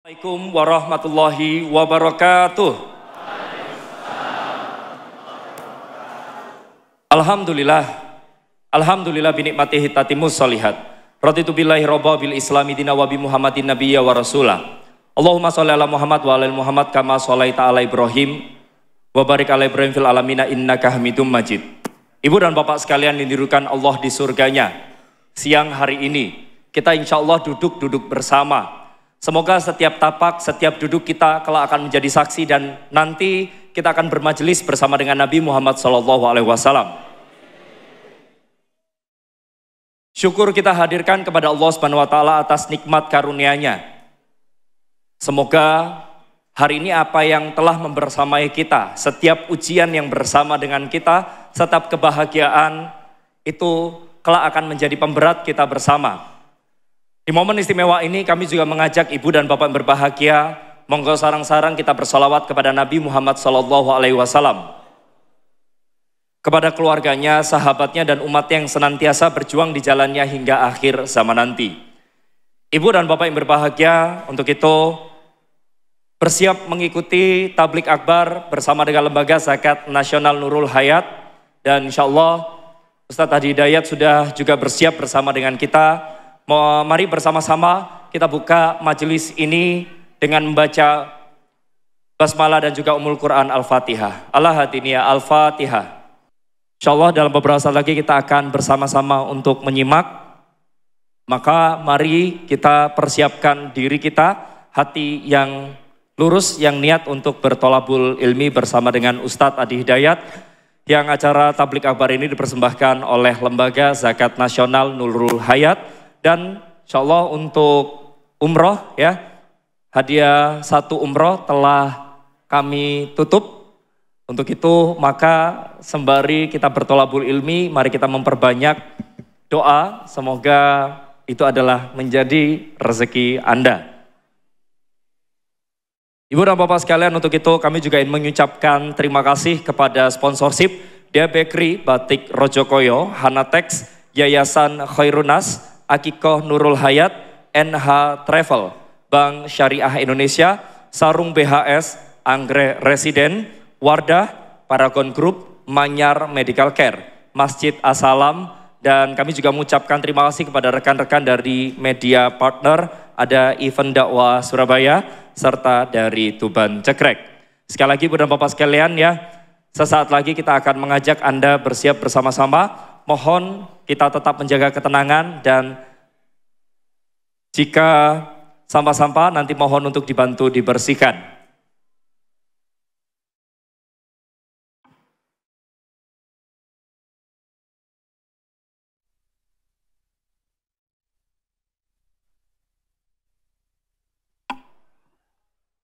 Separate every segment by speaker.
Speaker 1: Assalamualaikum warahmatullahi wabarakatuh. Alhamdulillah binikmatihi tatimmus sholihat. Raditu billahi robba bil islami dina wa bi muhammadin nabiyya wa rasulah. Allahumma sholli ala Muhammad wa ala Muhammad kama sholaita ala Ibrahim wa barik ala Ibrahim fil alamina innaka hamidum majid. Ibu dan bapak sekalian dirindukan Allah di surganya. Siang hari ini kita insya Allah duduk bersama. Semoga setiap tapak, setiap duduk kita kelak akan menjadi saksi dan nanti kita akan bermajelis bersama dengan Nabi Muhammad SAW. Syukur kita hadirkan kepada Allah Subhanahu Wa Taala atas nikmat karunia-Nya. Semoga hari ini apa yang telah membersamai kita, setiap ujian yang bersama dengan kita, setiap kebahagiaan itu kelak akan menjadi pemberat kita bersama. Di momen istimewa ini kami juga mengajak ibu dan bapak berbahagia, monggo sarang-sarang kita bersolawat kepada Nabi Muhammad SAW, kepada keluarganya, sahabatnya dan umatnya yang senantiasa berjuang di jalannya hingga akhir zaman nanti. Ibu dan bapak yang berbahagia, untuk itu bersiap mengikuti tablik akbar bersama dengan Lembaga Zakat Nasional Nurul Hayat, dan insya Allah Ustadz Hadi Hidayat sudah juga bersiap bersama dengan kita. Mari bersama-sama kita buka majelis ini dengan membaca basmalah dan juga Ummul Quran Al-Fatihah. Al-Hadiniyah Al-Fatihah. Insyaallah dalam beberapa saat lagi kita akan bersama-sama untuk menyimak. Maka mari kita persiapkan diri kita, hati yang lurus, yang niat untuk bertolabul ilmi bersama dengan Ustadz Hadi Hidayat. Yang acara tablik akbar ini dipersembahkan oleh Lembaga Zakat Nasional Nurul Hayat. Dan insya Allah untuk umroh ya, hadiah 1 umroh telah kami tutup. Untuk itu maka sembari kita bertolabul ilmi, mari kita memperbanyak doa. Semoga itu adalah menjadi rezeki Anda. Ibu dan bapak sekalian, untuk itu kami juga ingin mengucapkan terima kasih kepada sponsorship Dia Bakery, Batik Rojokoyo, Hanatex, Yayasan Khairunas, Akikoh Nurul Hayat, NH Travel, Bank Syariah Indonesia, Sarung BHS, Anggrek Residen, Wardah, Paragon Group, Manyar Medical Care, Masjid As-Salam, dan kami juga mengucapkan terima kasih kepada rekan-rekan dari media partner, ada Event Dakwah Surabaya, serta dari Tuban Cekrek. Sekali lagi Ibu dan Bapak sekalian ya, sesaat lagi kita akan mengajak Anda bersiap bersama-sama. Mohon kita tetap menjaga ketenangan dan jika sampah-sampah nanti mohon untuk dibantu dibersihkan.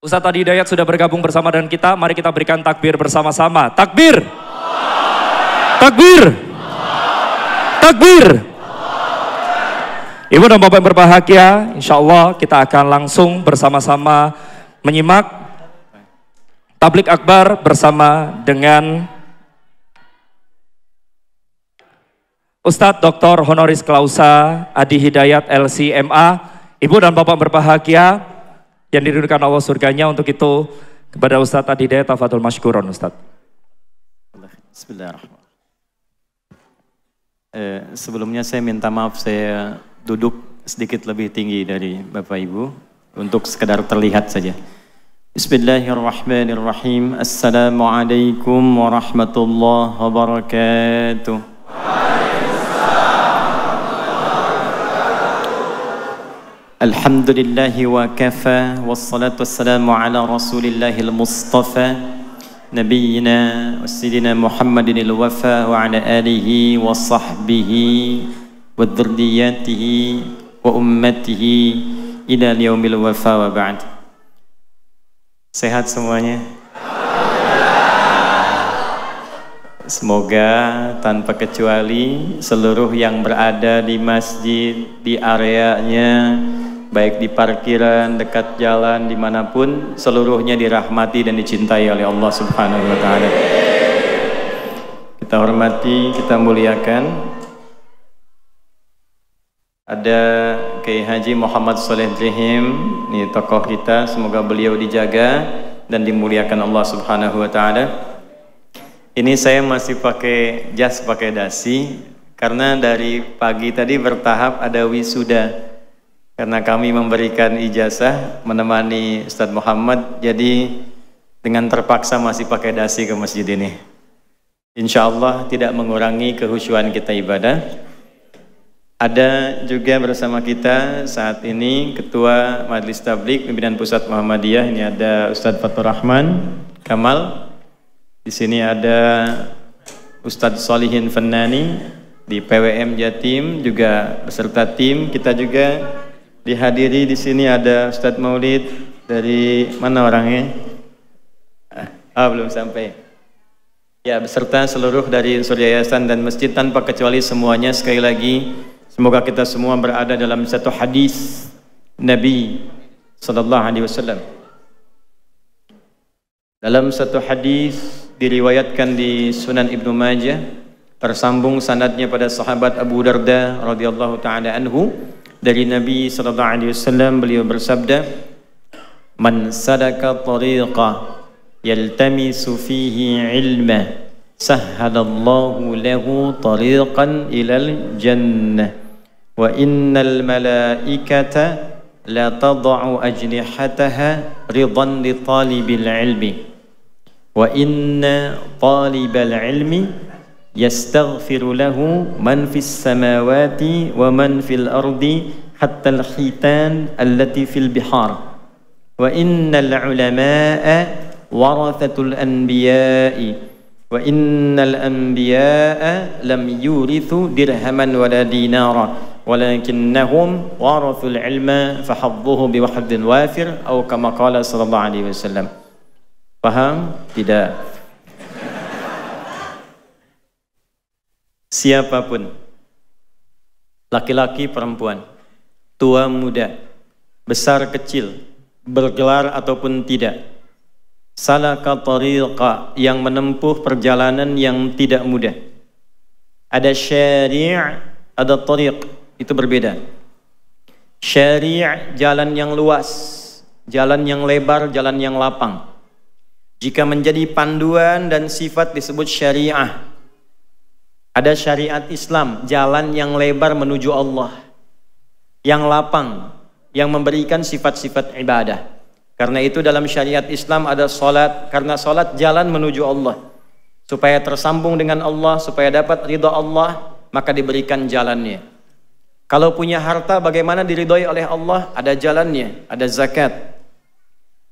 Speaker 1: Ustadz Hadi Hidayat sudah bergabung bersama dengan kita, mari kita berikan takbir bersama-sama. Takbir! Takbir! Takbir. Ibu dan bapak yang berbahagia, insya Allah kita akan langsung bersama-sama menyimak tablik akbar bersama dengan Ustadz Dr. Honoris Clausa Hadi Hidayat LCMA. Ibu dan bapak berbahagia yang dirindukan Allah surganya, untuk itu kepada Ustadz Hadi Hidayat, tafadhol masykuron Ustadz.
Speaker 2: Bismillahirrahmanirrahim. Sebelumnya saya minta maaf, saya duduk sedikit lebih tinggi dari Bapak Ibu untuk sekedar terlihat saja. Bismillahirrahmanirrahim. Assalamualaikum warahmatullahi wabarakatuh. Alhamdulillahi wa kafa, wassalatu wassalamu ala rasulillahil mustafa Nabiyyina wa Sayyidina Muhammadin al-Wafa wa ala alihi wa sahbihi wa dhurriyyatihi wa ummatihi ila yaumil wafa wa ba'd. Sehat semuanya? Semoga tanpa kecuali seluruh yang berada di masjid, di areanya, baik di parkiran, dekat jalan, dimanapun, seluruhnya dirahmati dan dicintai oleh Allah Subhanahu wa Ta'ala. Kita hormati, kita muliakan. Ada Kiai Haji Muhammad Shaleh Drihim, ini tokoh kita, semoga beliau dijaga dan dimuliakan Allah Subhanahu wa taala. Ini saya masih pakai jas, pakai dasi karena dari pagi tadi bertahap ada wisuda. Karena kami memberikan ijazah menemani Ustadz Muhammad, jadi dengan terpaksa masih pakai dasi ke masjid ini. Insya Allah tidak mengurangi kehusyuan kita ibadah. Ada juga bersama kita saat ini Ketua Majelis Tabligh Pimpinan Pusat Muhammadiyah. Ini ada Ustadz Fatur Rahman Kamal. Di sini ada Ustadz Solihin Fannani di PWM Jatim juga beserta tim. Kita juga dihadiri di sini ada Ustadz Maulid dari mana orangnya? Belum sampai. Ya, beserta seluruh dari unsur yayasan dan masjid tanpa kecuali semuanya. Sekali lagi, semoga kita semua berada dalam satu hadis Nabi sallallahu alaihi wasallam. Dalam satu hadis diriwayatkan di Sunan Ibnu Majah, tersambung sanadnya pada sahabat Abu Darda radhiyallahu taala anhu, dari Nabi sallallahu alaihi wasallam, beliau bersabda, "Man sadaka tariqa yaltamisu fihi ilma sahhalallahu lahu tariqan ilal jannah wa innal malaikata la tad'u ajnihataha ridan li talibil ilmi wa inna talibal ilmi yastaghfiru lahu man fis samawati wa man fil ardi hatta al khitan allati fil bihar wa innal ulama'a warathatul anbiya'i wa innal anbiya'a lam yurithu dirhaman wala dinara walakinnahum warathul ilma fahadduhu biwahdin wafir atau kama qala sallallahu alaihi wasallam." Paham? Tidak. Siapapun, laki-laki perempuan, tua muda, besar kecil, bergelar ataupun tidak, salaka tariqa, yang menempuh perjalanan yang tidak mudah. Ada syari', ada tariq, itu berbeda. Syari' jalan yang luas, jalan yang lebar, jalan yang lapang. Jika menjadi panduan dan sifat disebut syariah. Ada syariat Islam, jalan yang lebar menuju Allah, yang lapang, yang memberikan sifat-sifat ibadah. Karena itu dalam syariat Islam ada salat, karena salat jalan menuju Allah. Supaya tersambung dengan Allah, supaya dapat ridha Allah, maka diberikan jalannya. Kalau punya harta, bagaimana diridhoi oleh Allah? Ada jalannya, ada zakat.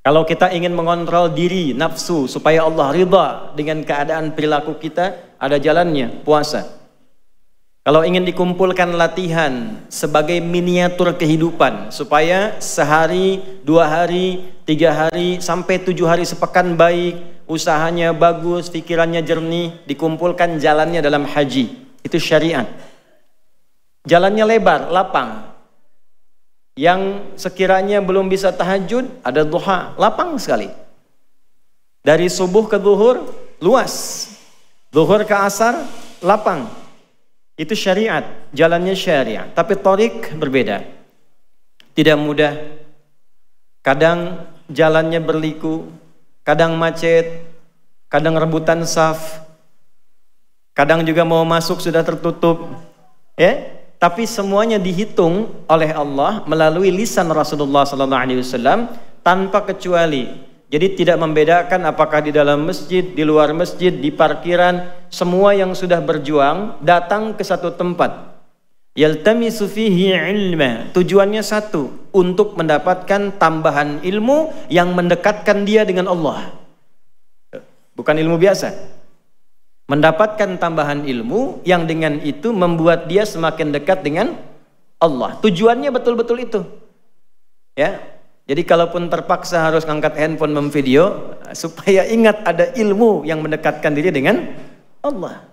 Speaker 2: Kalau kita ingin mengontrol diri, nafsu, supaya Allah ridha dengan keadaan perilaku kita, ada jalannya, puasa. Kalau ingin dikumpulkan latihan sebagai miniatur kehidupan, supaya sehari, 2 hari, 3 hari, sampai 7 hari sepekan baik, usahanya bagus, pikirannya jernih, dikumpulkan jalannya dalam haji. Itu syariat. Jalannya lebar, lapang. Yang sekiranya belum bisa tahajud, ada duha, lapang sekali. Dari subuh ke zuhur, luas. Zuhur ke asar, lapang. Itu syariat, jalannya syariat. Tapi tariq berbeda. Tidak mudah. Kadang jalannya berliku, kadang macet, kadang rebutan saf, kadang juga mau masuk sudah tertutup. Ya? Tapi semuanya dihitung oleh Allah melalui lisan Rasulullah SAW tanpa kecuali. Jadi tidak membedakan apakah di dalam masjid, di luar masjid, di parkiran, semua yang sudah berjuang datang ke satu tempat. Yaltamisu fihi ilma, tujuannya satu, untuk mendapatkan tambahan ilmu yang mendekatkan dia dengan Allah. Bukan ilmu biasa. Mendapatkan tambahan ilmu yang dengan itu membuat dia semakin dekat dengan Allah. Tujuannya betul-betul itu. Ya. Jadi kalaupun terpaksa harus ngangkat handphone memvideo, supaya ingat ada ilmu yang mendekatkan diri dengan Allah.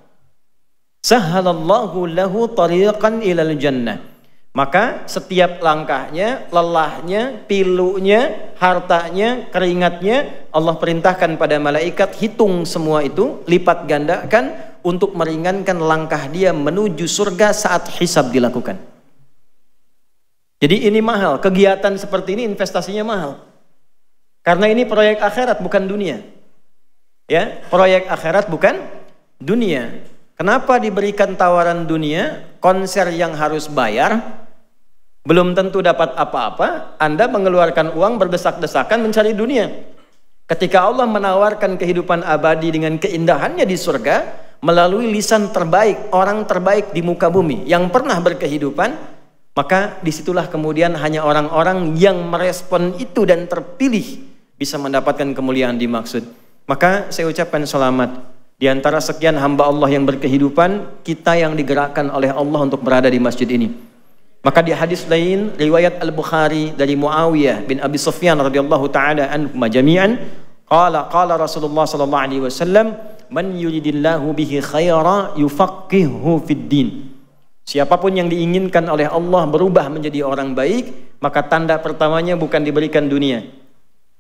Speaker 2: Sahhalallahu lahu tariqan ilal jannah. Maka setiap langkahnya, lelahnya, pilunya, hartanya, keringatnya, Allah perintahkan pada malaikat, hitung semua itu, lipat gandakan untuk meringankan langkah dia menuju surga saat hisab dilakukan.
Speaker 3: Jadi ini mahal, kegiatan seperti ini investasinya mahal. Karena ini proyek akhirat bukan dunia. Ya, proyek akhirat bukan dunia. Kenapa diberikan tawaran dunia? Konser yang harus bayar, belum tentu dapat apa-apa. Anda mengeluarkan uang berdesak-desakan mencari dunia. Ketika Allah menawarkan kehidupan abadi dengan keindahannya di surga, melalui lisan terbaik, orang terbaik di muka bumi yang pernah berkehidupan, maka disitulah kemudian hanya orang-orang yang merespon itu dan terpilih bisa mendapatkan kemuliaan dimaksud. Maka saya ucapkan selamat. Di antara sekian hamba Allah yang berkehidupan, kita yang digerakkan oleh Allah untuk berada di masjid ini. Maka di hadis lain, riwayat Al-Bukhari dari Muawiyah bin Abi Sufyan radhiyallahu taala anhum jami'an, qala Rasulullah sallallahu alaihi wasallam, man yuridillahu bihi khaira yufaqihuhu fid din. Siapapun yang diinginkan oleh Allah berubah menjadi orang baik, maka tanda pertamanya bukan diberikan dunia,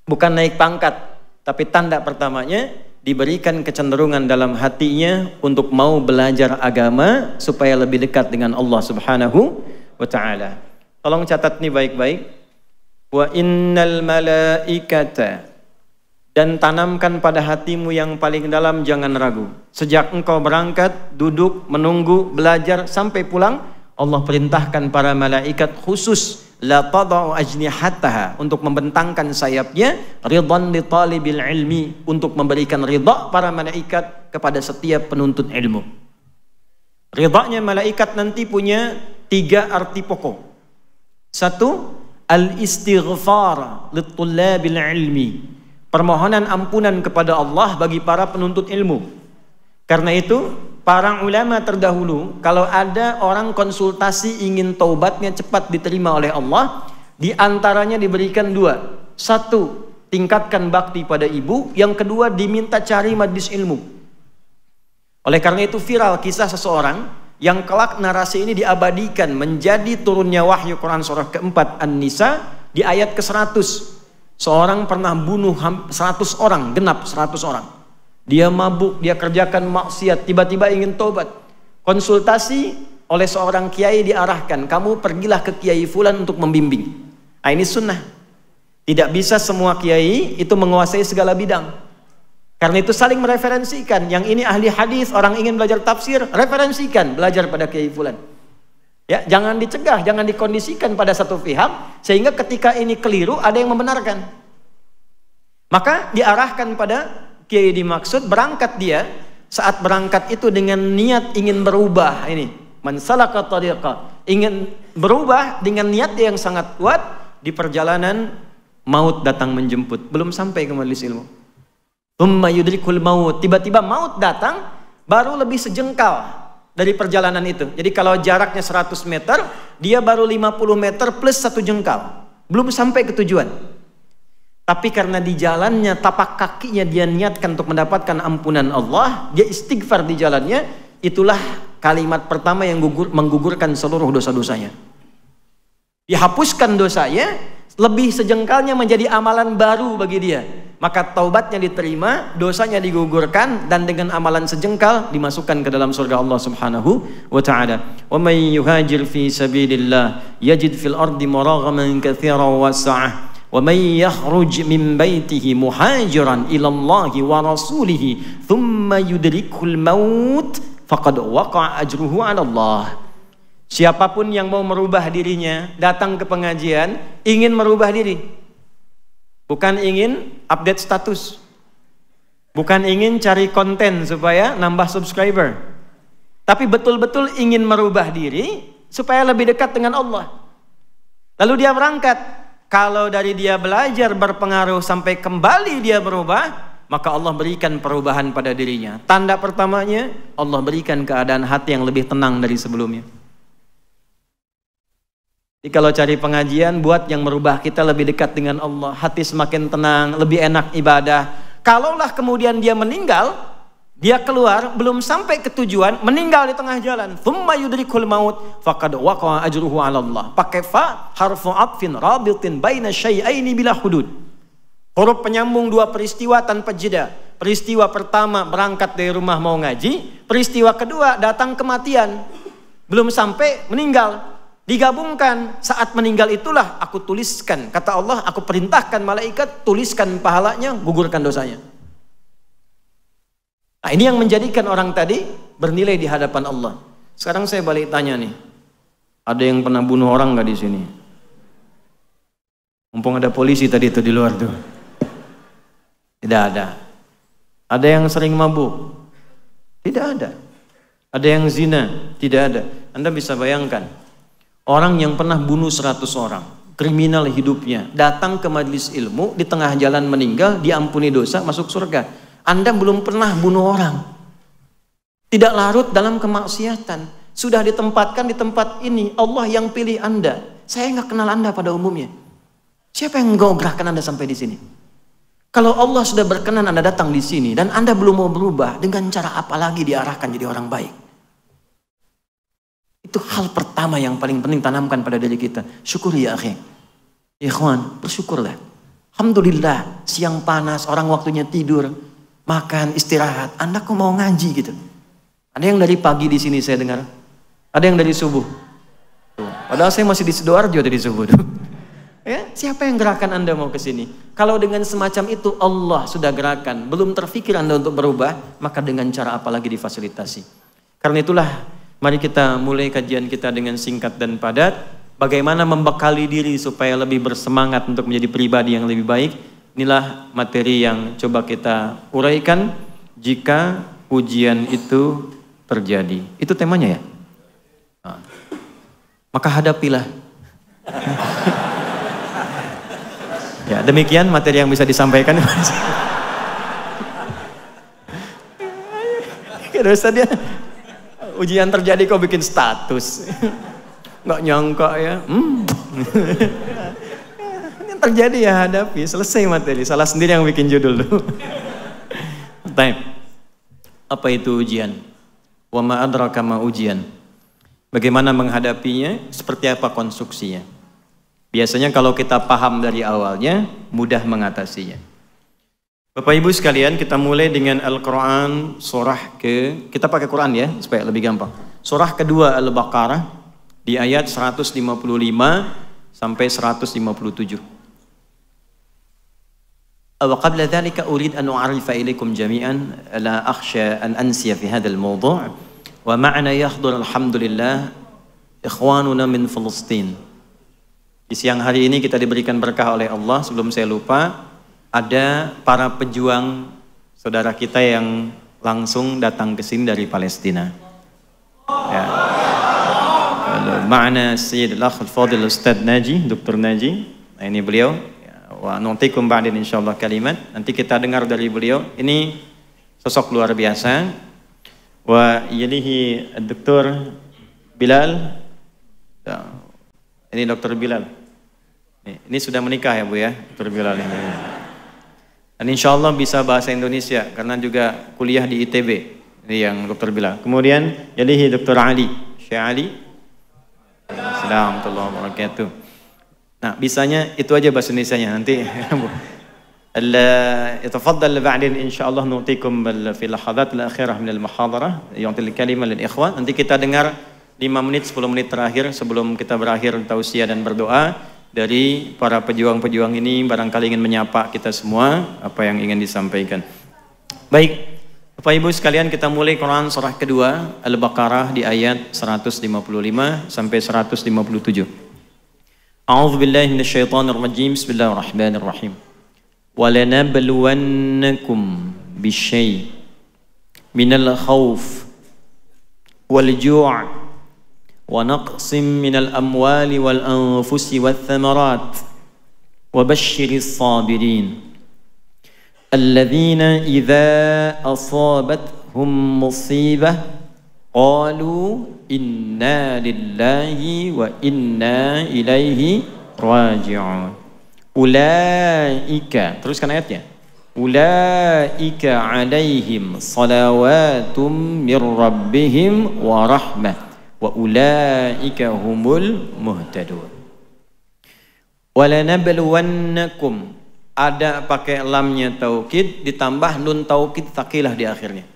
Speaker 3: bukan naik pangkat, tapi tanda pertamanya diberikan kecenderungan dalam hatinya untuk mau belajar agama supaya lebih dekat dengan Allah Subhanahu wa ta'ala. Tolong catat nih baik-baik. Wa innal malaikata, dan tanamkan pada hatimu yang paling dalam, jangan ragu. Sejak engkau berangkat, duduk, menunggu, belajar sampai pulang, Allah perintahkan para malaikat khusus la tadau ajnihataha, untuk membentangkan sayapnya, ridhan li talibil ilmi, untuk memberikan ridha para malaikat kepada setiap penuntut ilmu. Ridhanya malaikat nanti punya 3 arti pokok. 1, al-istighfar li tullabil ilmi, permohonan ampunan kepada Allah bagi para penuntut ilmu. Karena itu para ulama terdahulu, kalau ada orang konsultasi ingin taubatnya cepat diterima oleh Allah, di antaranya diberikan 2. 1, tingkatkan bakti pada ibu. Yang kedua, diminta cari majlis ilmu. Oleh karena itu viral kisah seseorang yang kelak narasi ini diabadikan menjadi turunnya wahyu Quran surah keempat An-Nisa di ayat ke-100. Seorang pernah bunuh 100 orang, genap 100 orang. Dia mabuk, dia kerjakan maksiat, tiba-tiba ingin tobat. Konsultasi oleh seorang kiai diarahkan, kamu pergilah ke kiai fulan untuk membimbing. Nah, ini sunnah. Tidak bisa semua kiai itu menguasai segala bidang. Karena itu saling mereferensikan. Yang ini ahli hadis, orang ingin belajar tafsir, referensikan, belajar pada kiai fulan. Ya, jangan dicegah, jangan dikondisikan pada satu pihak sehingga ketika ini keliru ada yang membenarkan. Maka diarahkan pada kiai dimaksud, berangkat dia. Saat berangkat itu dengan niat ingin berubah, ini man salaka tariqa, ingin berubah dengan niat yang sangat kuat. Di perjalanan maut datang menjemput, belum sampai ke majelis ilmu. Thumma yudrikul maut, tiba-tiba maut datang baru lebih sejengkal dari perjalanan itu. Jadi kalau jaraknya 100 meter, dia baru 50 meter plus 1 jengkal, belum sampai ke tujuan. Tapi karena di jalannya, tapak kakinya dia niatkan untuk mendapatkan ampunan Allah, dia istighfar di jalannya, itulah kalimat pertama yang menggugurkan seluruh dosa-dosanya. Dihapuskan dosanya, lebih sejengkalnya menjadi amalan baru bagi dia. Maka taubatnya diterima, dosanya digugurkan, dan dengan amalan sejengkal dimasukkan ke dalam surga Allah Subhanahu wa ta'ala. Wa may yuhajir fi sabilillah yajid fil ardi maraghaman katsiran wa sa'ah. Wa may yakhruj min baitihi muhajiran ila Allah wa rasulihi thumma yudrikul maut faqad waqa'a ajruhu 'ala Allah. Siapapun yang mau merubah dirinya, datang ke pengajian ingin merubah diri, bukan ingin update status, bukan ingin cari konten supaya nambah subscriber, tapi betul-betul ingin merubah diri supaya lebih dekat dengan Allah. Lalu dia berangkat. Kalau dari dia belajar berpengaruh sampai kembali dia berubah, maka Allah berikan perubahan pada dirinya. Tanda pertamanya, Allah berikan keadaan hati yang lebih tenang dari sebelumnya. Jadi kalau cari pengajian, buat yang merubah kita lebih dekat dengan Allah, hati semakin tenang, lebih enak ibadah. Kalaulah kemudian dia meninggal, dia keluar belum sampai ke tujuan, meninggal di tengah jalan, thumma yudrikul maut faqad waqa'a ajruhu 'ala Allah. Pakai fa, harfu atfin rabitin baina syai'aini bila hudud. Huruf penyambung 2 peristiwa tanpa jeda. Peristiwa pertama berangkat dari rumah mau ngaji, peristiwa kedua datang kematian. Belum sampai meninggal. Digabungkan, saat meninggal itulah aku tuliskan. Kata Allah, aku perintahkan malaikat, tuliskan pahalanya, gugurkan dosanya. Nah, ini yang menjadikan orang tadi bernilai di hadapan Allah. Sekarang saya balik tanya nih, ada yang pernah bunuh orang nggak di sini? Mumpung ada polisi tadi itu di luar tuh. Tidak ada. Ada yang sering mabuk? Tidak ada. Ada yang zina? Tidak ada. Anda bisa bayangkan, orang yang pernah bunuh 100 orang, kriminal hidupnya, datang ke majelis ilmu, di tengah jalan meninggal, diampuni dosa, masuk surga. Anda belum pernah bunuh orang. Tidak larut dalam kemaksiatan. Sudah ditempatkan di tempat ini. Allah yang pilih Anda. Saya nggak kenal Anda pada umumnya. Siapa yang menggerakkan Anda sampai di sini? Kalau Allah sudah berkenan Anda datang di sini dan Anda belum mau berubah, dengan cara apa lagi diarahkan jadi orang baik? Itu hal pertama yang paling penting tanamkan pada diri kita. Syukur ya akhi. Ikhwan, bersyukurlah. Alhamdulillah, siang panas, orang waktunya tidur, makan, istirahat. Anda kok mau ngaji gitu? Ada yang dari pagi di sini saya dengar. Ada yang dari subuh. Padahal saya masih di Sidoarjo dari subuh. Ya, siapa yang gerakan Anda mau ke sini? Kalau dengan semacam itu Allah sudah gerakan, belum terfikir Anda untuk berubah, maka dengan cara apa lagi difasilitasi? Karena itulah, mari kita mulai kajian kita dengan singkat dan padat. Bagaimana membekali diri supaya lebih bersemangat untuk menjadi pribadi yang lebih baik. Inilah materi yang coba kita uraikan jika ujian itu terjadi. Itu temanya ya? Nah, maka hadapilah. Ya, demikian materi yang bisa disampaikan. Terus dia ujian terjadi kok bikin status. Nggak nyangka ya. Ini terjadi ya, hadapi. Selesai materi. Salah sendiri yang bikin judul dulu. Apa itu ujian? Wa ma adraka ma ujian. Bagaimana menghadapinya? Seperti apa konstruksinya? Biasanya kalau kita paham dari awalnya, mudah mengatasinya. Bapak Ibu sekalian, kita mulai dengan Al-Quran surah kita pakai Quran ya, supaya lebih gampang. Surah kedua Al-Baqarah, di ayat 155 sampai 157. Wa qabla dhalika urid an u'arifa ilaikum jami'an, la akhsha an ansiya fi hadha al-mawdu' wa ma'ana yahdhur alhamdulillah ikhwanuna min Filistin. Di siang hari ini kita diberikan berkah oleh Allah. Sebelum saya lupa, ada para pejuang saudara kita yang langsung datang ke sini dari Palestina. Ya. Ma'ana Sayyid al-Akh al-Fadil Ustaz Naji, Dr. Naji. Nah, ini beliau. Wa nuntikum ba'din insyaallah kalimat. Nanti kita dengar dari beliau. Ini sosok luar biasa. Wa yalihi Dr. Bilal. Ini Dr. Bilal. Ini sudah menikah ya Bu ya, Dr. Bilal ini. Dan insya Allah bisa bahasa Indonesia karena juga kuliah di ITB. Ini yang Dr. Bilal. Kemudian yalihi Dr. Ali, Syekh Ali. Assalamualaikum warahmatullahi wabarakatuh. Nah, bisanya itu aja bahasa Indonesianya nanti. يتفضل بعدين إن شاء الله نعطيكم في اللحظات الأخيرة من المحاضرة يعطي الكلمة للإخوان. Nanti kita dengar 5 menit 10 menit terakhir sebelum kita berakhir tausiah dan berdoa dari para pejuang-pejuang ini, barangkali ingin menyapa kita semua apa yang ingin disampaikan. Baik, Bapak Ibu sekalian, kita mulai Quran surah kedua Al-Baqarah di ayat 155 sampai 157. A'udzu billahi minasyaitonir rajim. Bismillahirrahmanirrahim. وَلَنَبْلُوَنَّكُمْ بِشَيْءٍ مِنَ الْخَوْفِ وَالْجُوعِ وَنَقْصٍ مِنَ الْأَمْوَالِ وَالْأَنفُسِ وَالثَّمَرَاتِ وَبَشِّرِ الصَّابِرِينَ الَّذِينَ إِذَا أَصَابَتْهُمْ مُصِيبَةٌ قَالُوا إِنَّا لِلَّهِ وَإِنَّا إِلَيْهِ رَاجِعُونَ Ulaika, teruskan ayatnya. Ulaika alaihim salawatun mir rabbihim wa rahmah wa ulaika humul muhtadun. Walanabluwannakum, ada pakai lamnya taukid ditambah nun taukid tsaqilah di akhirnya.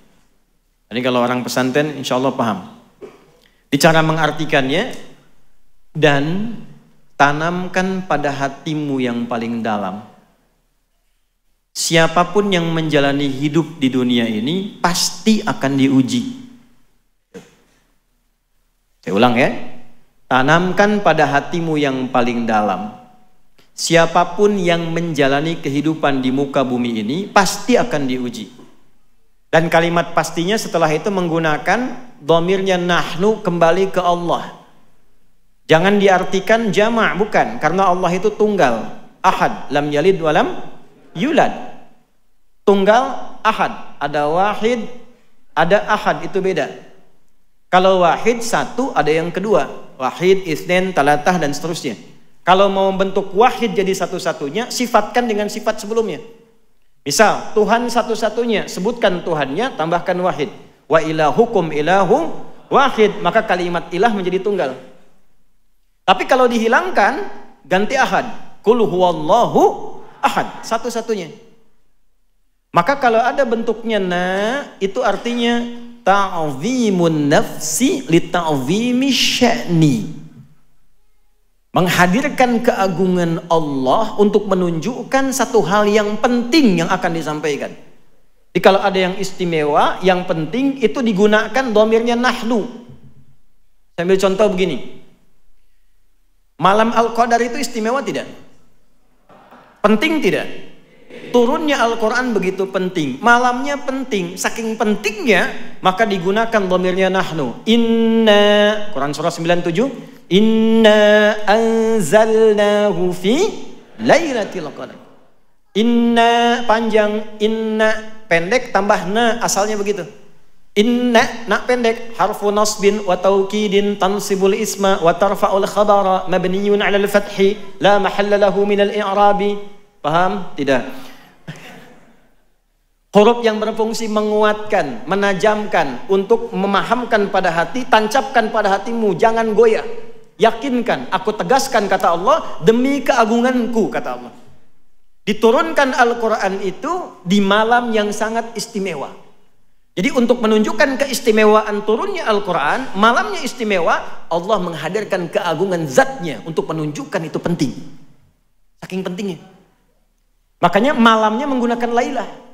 Speaker 3: Jadi kalau orang pesantren insyaallah paham. Di cara mengartikannya, Dan tanamkan pada hatimu yang paling dalam. Siapapun yang menjalani hidup di dunia ini pasti akan diuji. Saya ulang ya. Tanamkan pada hatimu yang paling dalam. Siapapun yang menjalani kehidupan di muka bumi ini pasti akan diuji. Dan kalimat pastinya setelah itu menggunakan dhamirnya nahnu kembali ke Allah. Jangan diartikan jama', bukan, karena Allah itu tunggal, ahad, lam yalid walam yulad. Tunggal, ahad, ada wahid, ada ahad, itu beda. Kalau wahid satu, ada yang kedua, wahid, isnin, talatah, dan seterusnya. Kalau mau bentuk wahid jadi satu-satunya, sifatkan dengan sifat sebelumnya. Misal, Tuhan satu-satunya, sebutkan Tuhannya, tambahkan wahid. Wa ilahukum ilahu wahid, maka kalimat ilah menjadi tunggal. Tapi kalau dihilangkan, ganti ahad. Qul huwallahu ahad, satu-satunya. Maka kalau ada bentuknya na, itu artinya ta'zimun nafsi li ta'zimi sya'ni. Menghadirkan keagungan Allah untuk menunjukkan satu hal yang penting yang akan disampaikan. Jadi kalau ada yang istimewa, yang penting itu digunakan dhamirnya nahnu. Saya ambil contoh begini. Malam Al-Qadar itu istimewa tidak? Penting tidak? Turunnya Al-Quran begitu penting. Malamnya penting. Saking pentingnya, maka digunakan dhamirnya nahnu. Inna, Quran surah 97. Inna anzalnahu fi lailatul qadar. Inna panjang, inna pendek tambah na, asalnya begitu. Inna, nak pendek, harfu nasbin wa taukidin tansibul isma wa tarfa'ul khabara mabniyun 'ala al-fathi la mahalla lahu min al-i'rabi. Paham? Tidak. Huruf yang berfungsi menguatkan, menajamkan, untuk memahamkan pada hati, tancapkan pada hatimu, jangan goyah. Yakinkan, aku tegaskan kata Allah demi keagunganku, kata Allah. Diturunkan Al-Quran itu di malam yang sangat istimewa. Jadi untuk menunjukkan keistimewaan turunnya Al-Quran, malamnya istimewa, Allah menghadirkan keagungan zatnya untuk menunjukkan itu penting. Saking pentingnya. Makanya malamnya menggunakan lailah.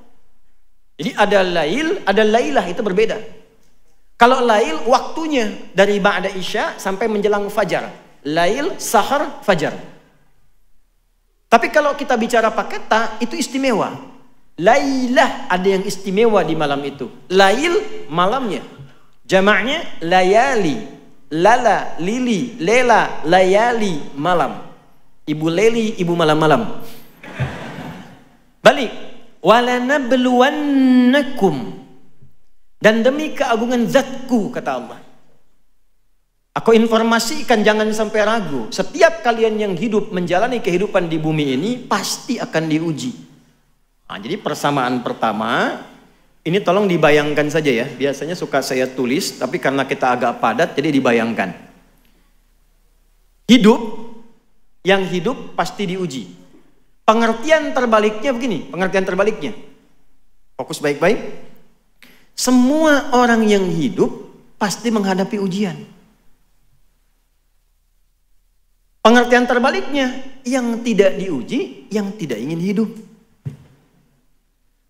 Speaker 3: Jadi ada lail, ada lailah, itu berbeda. Kalau lail waktunya dari ba'da isya sampai menjelang fajar. Lail, sahar, fajar. Tapi kalau kita bicara pakai ta, itu istimewa. Lailah, ada yang istimewa di malam itu. Lail, malamnya. Jamaknya layali, lala, lili, lela, layali, malam. Ibu leli, ibu malam-malam. Balik. Walanabluwannakum, dan demi keagungan zatku, kata Allah. Aku informasikan, jangan sampai ragu. Setiap kalian yang hidup menjalani kehidupan di bumi ini pasti akan diuji. Nah, jadi persamaan pertama ini tolong dibayangkan saja ya. Biasanya suka saya tulis, tapi karena kita agak padat jadi dibayangkan. Yang hidup pasti diuji. Pengertian terbaliknya begini, pengertian terbaliknya. Fokus baik-baik. Semua orang yang hidup pasti menghadapi ujian. Pengertian terbaliknya, yang tidak diuji, yang tidak ingin hidup.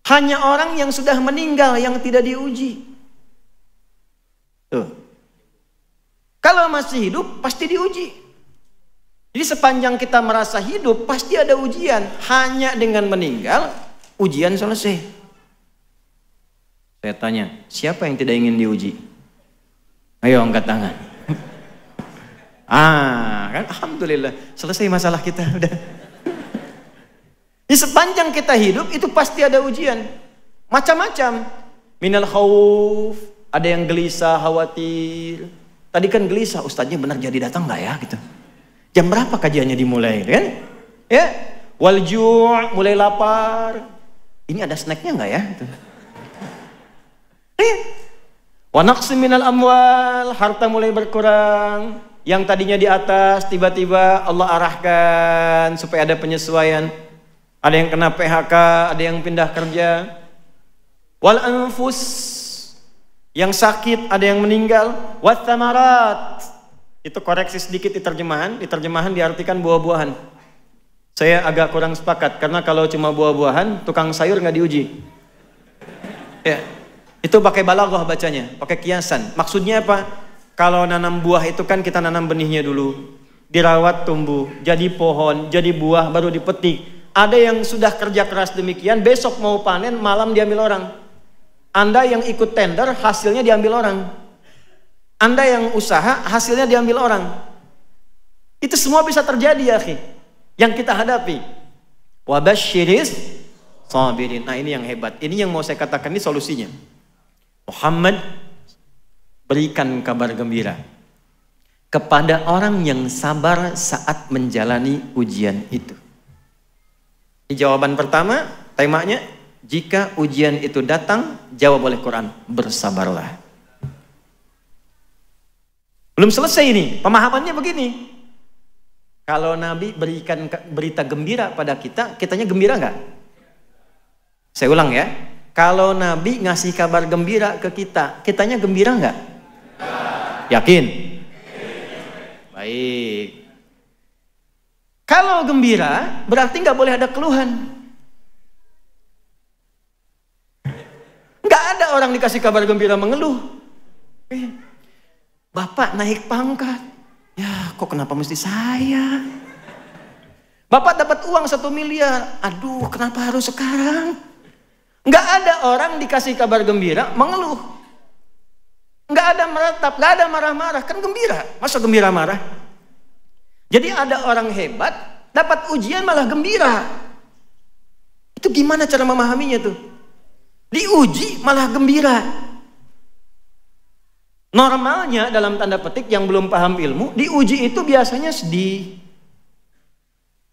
Speaker 3: Hanya orang yang sudah meninggal yang tidak diuji. Tuh. Kalau masih hidup, pasti diuji. Jadi sepanjang kita merasa hidup, pasti ada ujian. Hanya dengan meninggal, ujian selesai. Saya tanya, siapa yang tidak ingin diuji? Ayo angkat tangan. Kan alhamdulillah, selesai masalah kita udah. Di sepanjang kita hidup, itu pasti ada ujian. Macam-macam. Minal khauf, ada yang gelisah, khawatir. Tadi kan gelisah, ustadznya benar jadi datang nggak ya? Gitu. Jam berapa kajiannya dimulai, kan? Ya, walju' mulai lapar. Ini ada snacknya nggak ya? Gitu. Wa naqsim minal amwal, harta mulai berkurang. Yang tadinya di atas, tiba-tiba Allah arahkan supaya ada penyesuaian. Ada yang kena PHK, ada yang pindah kerja. Wal anfus, yang sakit, ada yang meninggal. Wat thamarat, Itu koreksi sedikit di terjemahan diartikan buah-buahan. Saya agak kurang sepakat, karena kalau cuma buah-buahan, tukang sayur nggak diuji. Ya, itu pakai balaghah bacanya, pakai kiasan. Maksudnya apa? Kalau nanam buah itu kan kita nanam benihnya dulu, dirawat tumbuh, jadi pohon, jadi buah, baru dipetik. Ada yang sudah kerja keras demikian, besok mau panen, malam diambil orang. Anda yang ikut tender, hasilnya diambil orang. Anda yang usaha, hasilnya diambil orang. Itu semua bisa terjadi ya akhi, yang kita hadapi. Wabasyiris sabirin. Nah ini yang hebat, ini yang mau saya katakan, ini solusinya. Muhammad, berikan kabar gembira kepada orang yang sabar saat menjalani ujian itu. Ini jawaban pertama, temanya, jika ujian itu datang, jawab oleh Quran, bersabarlah. Belum selesai ini, pemahamannya begini. Kalau Nabi berikan berita gembira pada kita, kitanya gembira nggak? Saya ulang ya. Kalau Nabi ngasih kabar gembira ke kita, kitanya gembira nggak? Yakin? Baik. Kalau gembira, berarti nggak boleh ada keluhan. Nggak ada orang dikasih kabar gembira mengeluh. Bapak naik pangkat, ya kok kenapa mesti saya? Bapak dapat uang 1 miliar, aduh kenapa harus sekarang? Nggak ada orang dikasih kabar gembira mengeluh. Nggak ada meratap, nggak ada marah-marah, kan gembira. Masa gembira marah? Jadi ada orang hebat, dapat ujian malah gembira. Itu gimana cara memahaminya tuh? Diuji malah gembira. Normalnya dalam tanda petik yang belum paham ilmu, diuji itu biasanya sedih.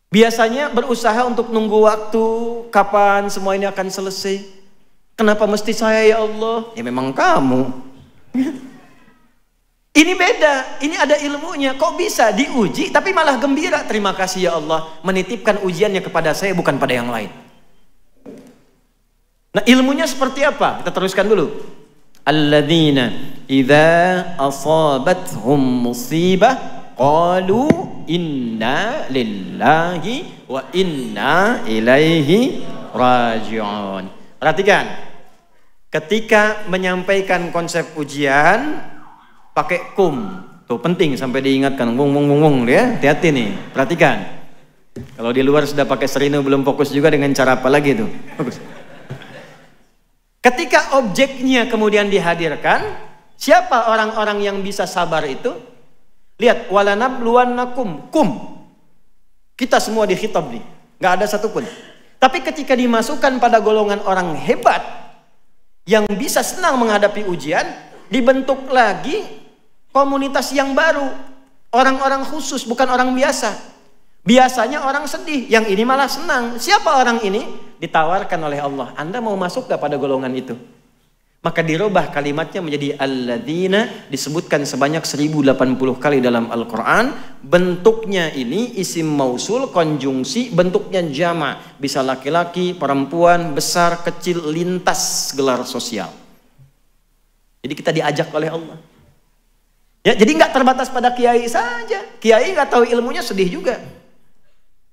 Speaker 3: Biasanya berusaha untuk nunggu waktu, kapan semua ini akan selesai. Kenapa mesti saya ya Allah? Ya memang kamu. Ini beda, ini ada ilmunya. Kok bisa diuji tapi malah gembira? Terima kasih ya Allah, menitipkan ujiannya kepada saya bukan pada yang lain. Nah ilmunya seperti apa? Kita teruskan dulu. Alladzina idza asabathum musibah qalu inna lillahi wa inna ilaihi raji'un. Perhatikan, ketika menyampaikan konsep ujian pakai kum, tuh penting sampai diingatkan, wung ya, hati-hati nih, perhatikan. Kalau di luar sudah pakai serino belum fokus juga dengan cara apa lagi tuh? Bagus. Ketika objeknya kemudian dihadirkan, siapa orang-orang yang bisa sabar itu? Lihat, walanabluwannakum, kum. Kita semua dikhitab nih, nggak ada satupun. Tapi ketika dimasukkan pada golongan orang hebat yang bisa senang menghadapi ujian, dibentuk lagi komunitas yang baru, orang-orang khusus, bukan orang biasa. Biasanya orang sedih, yang ini malah senang. Siapa orang ini? Ditawarkan oleh Allah, Anda mau masuk gak pada golongan itu? Maka dirubah kalimatnya menjadi alladzina, disebutkan sebanyak 1080 kali dalam Al-Quran. Bentuknya ini isim mausul, konjungsi, bentuknya jama. Bisa laki-laki, perempuan, besar, kecil, lintas gelar sosial. Jadi kita diajak oleh Allah. Ya, jadi nggak terbatas pada kiai saja. Kiai nggak tahu ilmunya sedih juga.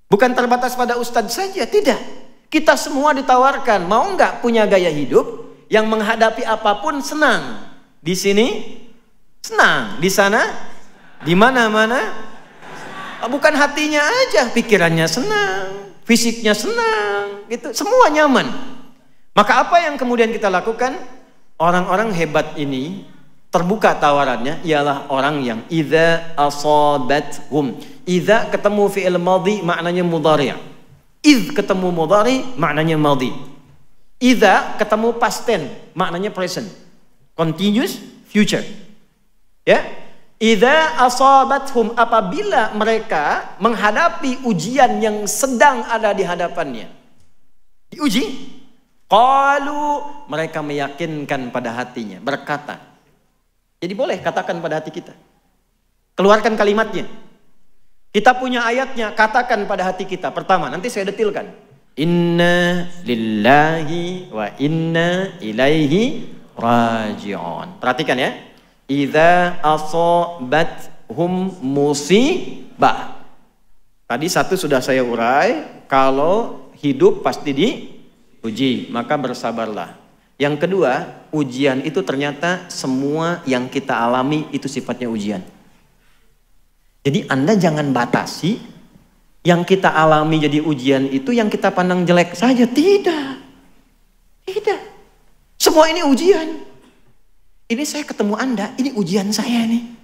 Speaker 3: Bukan terbatas pada ustadz saja, tidak. Kita semua ditawarkan, mau nggak punya gaya hidup yang menghadapi apapun senang. Di sini senang, di sana, di mana-mana. Bukan hatinya aja, pikirannya senang, fisiknya senang, gitu. Semua nyaman. Maka apa yang kemudian kita lakukan? Orang-orang hebat ini terbuka tawarannya ialah orang yang idza asabathum. Idza ketemu fi'il madhi maknanya mudhari'. Idz ketemu mudhari maknanya madhi. Idza ketemu past tense maknanya present. Continuous future. Ya. Idza asabathum, apabila mereka menghadapi ujian yang sedang ada di hadapannya. Diuji, qalu, mereka meyakinkan pada hatinya, berkata. Jadi boleh katakan pada hati kita. Keluarkan kalimatnya. Kita punya ayatnya, katakan pada hati kita. Pertama, nanti saya detilkan. Inna lillahi wa inna ilaihi raji'un. Perhatikan ya. Idza hum musibah. Tadi satu sudah saya urai, kalau hidup pasti diuji, maka bersabarlah. Yang kedua, ujian itu ternyata semua yang kita alami itu sifatnya ujian. Jadi Anda jangan batasi yang kita alami jadi ujian itu yang kita pandang jelek saja. Tidak. Tidak. Semua ini ujian. Ini saya ketemu Anda, ini ujian saya nih.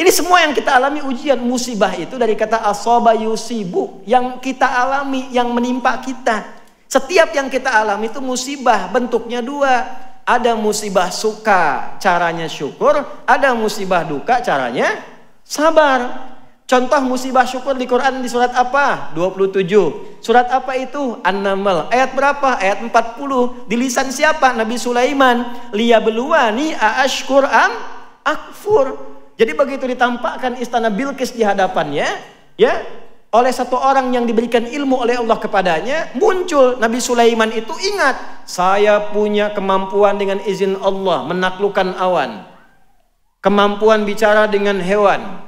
Speaker 3: Ini semua yang kita alami ujian. Musibah itu dari kata asaba yusibu, yang kita alami, yang menimpa kita. Setiap yang kita alami itu musibah, bentuknya dua. Ada musibah suka, caranya syukur. Ada musibah duka, caranya sabar. Contoh musibah syukur di Quran di surat apa? 27. Surat apa itu? An-Naml. Ayat berapa? Ayat 40. Di lisan siapa? Nabi Sulaiman. Liyabluwani aashkur am akfur. Jadi begitu ditampakkan istana Bilqis di hadapannya, ya, oleh satu orang yang diberikan ilmu oleh Allah kepadanya, muncul Nabi Sulaiman itu ingat, saya punya kemampuan dengan izin Allah menaklukkan awan, kemampuan bicara dengan hewan,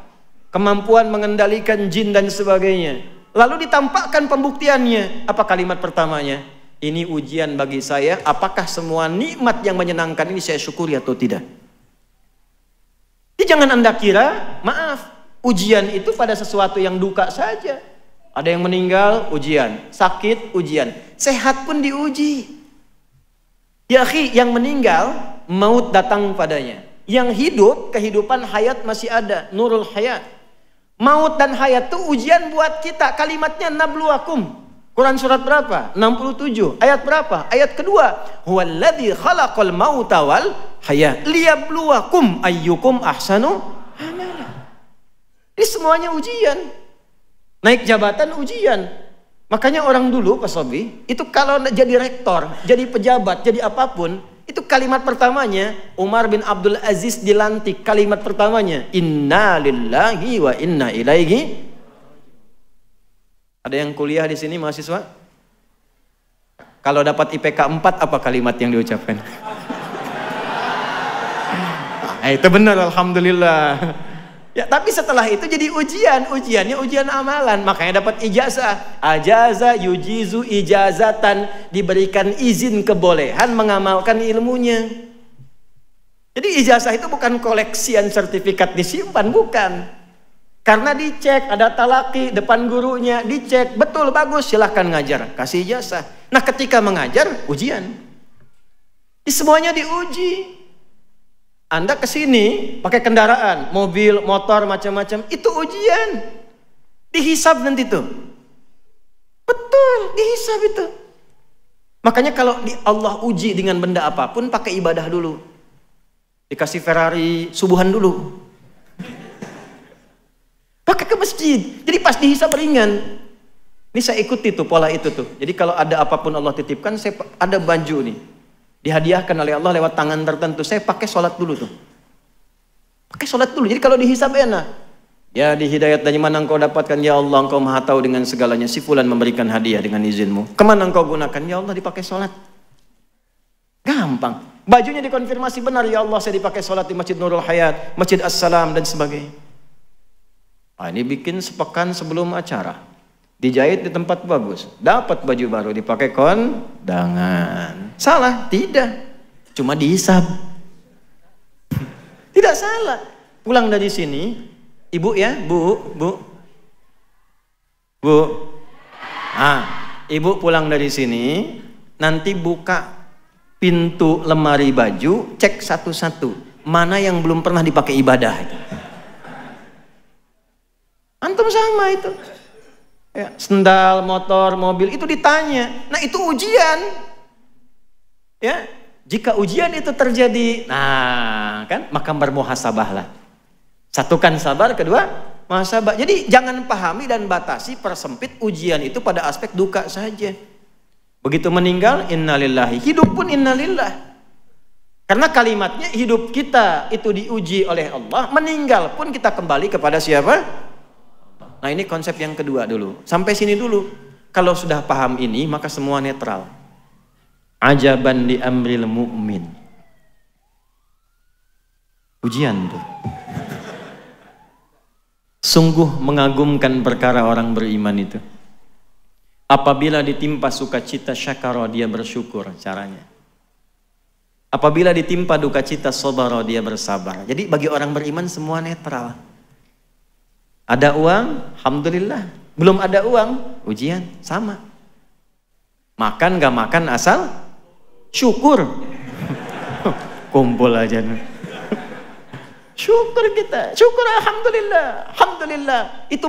Speaker 3: kemampuan mengendalikan jin dan sebagainya. Lalu ditampakkan pembuktiannya. Apa kalimat pertamanya? Ini ujian bagi saya, apakah semua nikmat yang menyenangkan ini saya syukuri atau tidak? Jadi jangan Anda kira, maaf, ujian itu pada sesuatu yang duka saja. Ada yang meninggal, ujian. Sakit, ujian. Sehat pun diuji. Ya akhi, yang meninggal, maut datang padanya. Yang hidup, kehidupan hayat masih ada. Nurul hayat. Maut dan hayat itu ujian buat kita. Kalimatnya nabluwakum. Quran surat berapa? 67. Ayat berapa? Ayat kedua. Huwaladzi khalaqal mauta wal hayat liyabluwakum ayyukum ahsanu amala. Ini semuanya ujian. Naik jabatan ujian. Makanya orang dulu Pak Sobi, itu kalau jadi rektor, jadi pejabat, jadi apapun, itu kalimat pertamanya, Umar bin Abdul Aziz dilantik, kalimat pertamanya, inna lillahi wa inna ilaihi. Ada yang kuliah di sini mahasiswa? Kalau dapat IPK 4, apa kalimat yang diucapkan? Itu benar, alhamdulillah. Ya, tapi setelah itu jadi ujian. Ujiannya ujian amalan. Makanya dapat ijazah. Ajaza yujizu ijazatan. Diberikan izin kebolehan mengamalkan ilmunya. Jadi ijazah itu bukan koleksian sertifikat disimpan, bukan. Karena dicek, ada talaki depan gurunya, dicek, betul, bagus, silahkan ngajar, kasih ijazah. Nah ketika mengajar, ujian. Semuanya diuji. Anda kesini pakai kendaraan, mobil, motor, macam-macam, itu ujian. Dihisab nanti tuh. Betul, dihisab itu. Makanya kalau Allah uji dengan benda apapun, pakai ibadah dulu. Dikasih Ferrari, subuhan dulu. Pakai ke masjid. Jadi pas dihisab ringan. Ini saya ikuti tuh pola itu tuh. Jadi kalau ada apapun Allah titipkan, saya ada baju nih. Dihadiahkan oleh Allah lewat tangan tertentu. Saya pakai sholat dulu tuh. Pakai sholat dulu. Jadi kalau dihisab enak. Ya di hidayat dari mana engkau dapatkan? Ya Allah, engkau maha tahu dengan segalanya. Si fulan memberikan hadiah dengan izinmu. Kemana engkau gunakan? Ya Allah, dipakai sholat. Gampang. Bajunya dikonfirmasi benar. Ya Allah, saya dipakai sholat di Masjid Nurul Hayat, Masjid As-Salam dan sebagainya. Nah, ini bikin sepekan sebelum acara, dijahit di tempat bagus, dapat baju baru, dipakai kondangan. Salah? Tidak, cuma dihisab. Tidak salah. Pulang dari sini, ibu ya, bu. Ah, ibu pulang dari sini, nanti buka pintu lemari baju, cek satu-satu, mana yang belum pernah dipakai ibadah. Antum sama itu. Ya, sendal, motor, mobil itu ditanya. Nah, itu ujian. Ya, jika ujian itu terjadi, nah, kan, maka bermuhasabahlah. Satukan sabar, kedua muhasabah. Jadi jangan pahami dan batasi, persempit ujian itu pada aspek duka saja. Begitu meninggal, innalillahi. Hidup pun innalillah. Karena kalimatnya hidup kita itu diuji oleh Allah, meninggal pun kita kembali kepada siapa? Nah ini konsep yang kedua dulu. Sampai sini dulu. Kalau sudah paham ini, maka semua netral. Ajaban li amril mu'min. Ujian tuh. Sungguh mengagumkan perkara orang beriman itu. Apabila ditimpa sukacita syakara, dia bersyukur caranya. Apabila ditimpa duka cita sabara, dia bersabar. Jadi bagi orang beriman semua netral. Ada uang, alhamdulillah. Belum ada uang, ujian, sama. Makan gak makan asal syukur. Kumpul aja. Syukur kita, syukur alhamdulillah, alhamdulillah. Itu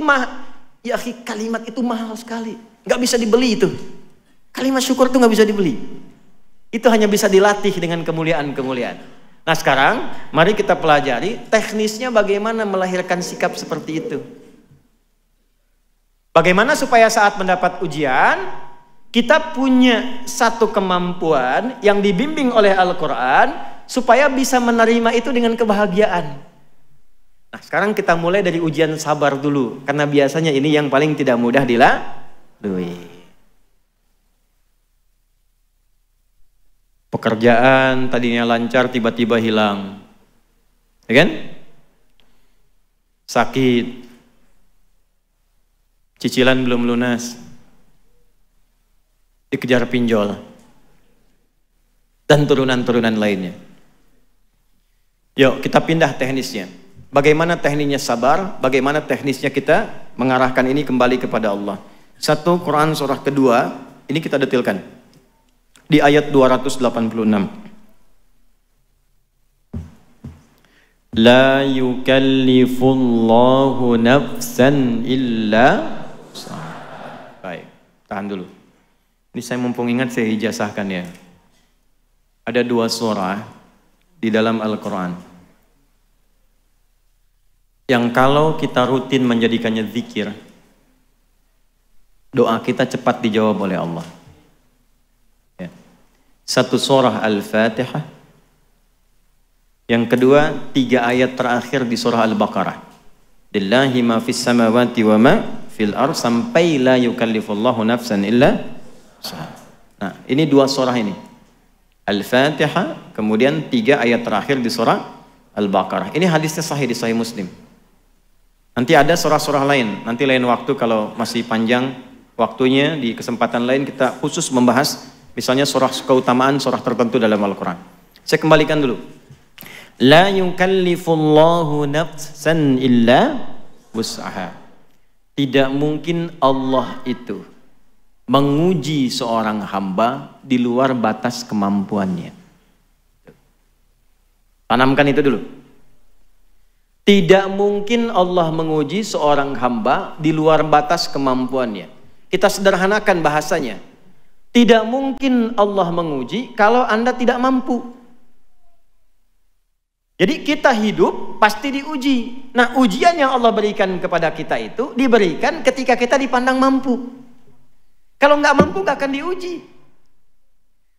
Speaker 3: ya akhi, kalimat itu mahal sekali, nggak bisa dibeli itu. Kalimat syukur itu nggak bisa dibeli. Itu hanya bisa dilatih dengan kemuliaan-kemuliaan. Nah sekarang, mari kita pelajari teknisnya bagaimana melahirkan sikap seperti itu. Bagaimana supaya saat mendapat ujian, kita punya satu kemampuan yang dibimbing oleh Al-Quran, supaya bisa menerima itu dengan kebahagiaan. Nah sekarang kita mulai dari ujian sabar dulu, karena biasanya ini yang paling tidak mudah dilalui. Pekerjaan tadinya lancar tiba-tiba hilang, ya kan? Sakit, cicilan belum lunas, dikejar pinjol, dan turunan-turunan lainnya. Yuk kita pindah teknisnya. Bagaimana teknisnya sabar, bagaimana teknisnya kita mengarahkan ini kembali kepada Allah. Satu, Quran surah kedua, ini kita detilkan. Di ayat 286. La yukallifullahu nafsan illa usaha. Baik, tahan dulu. Ini saya mumpung ingat saya ijazahkan ya. Ada 2 surah di dalam Al-Quran yang kalau kita rutin menjadikannya zikir, doa kita cepat dijawab oleh Allah. Ya. Satu surah Al-Fatihah, yang kedua 3 ayat terakhir di surah Al-Baqarah. Lillahi ma fis samawati wa ma fil ardh, sampai la yukallifullahu nafsan illa usaha. Nah, ini 2 surah ini. Al-Fatihah, kemudian 3 ayat terakhir di surah Al-Baqarah. Ini hadisnya sahih di Sahih Muslim. Nanti ada surah-surah lain, nanti lain waktu kalau masih panjang waktunya, di kesempatan lain kita khusus membahas misalnya surah keutamaan surah tertentu dalam Al-Quran. Saya kembalikan dulu. La yukallifullahu nafsan illa wus'aha. Tidak mungkin Allah itu menguji seorang hamba di luar batas kemampuannya. Tanamkan itu dulu. Tidak mungkin Allah menguji seorang hamba di luar batas kemampuannya. Kita sederhanakan bahasanya. Tidak mungkin Allah menguji kalau Anda tidak mampu. Jadi kita hidup pasti diuji. Nah, ujian yang Allah berikan kepada kita itu diberikan ketika kita dipandang mampu. Kalau nggak mampu nggak akan diuji.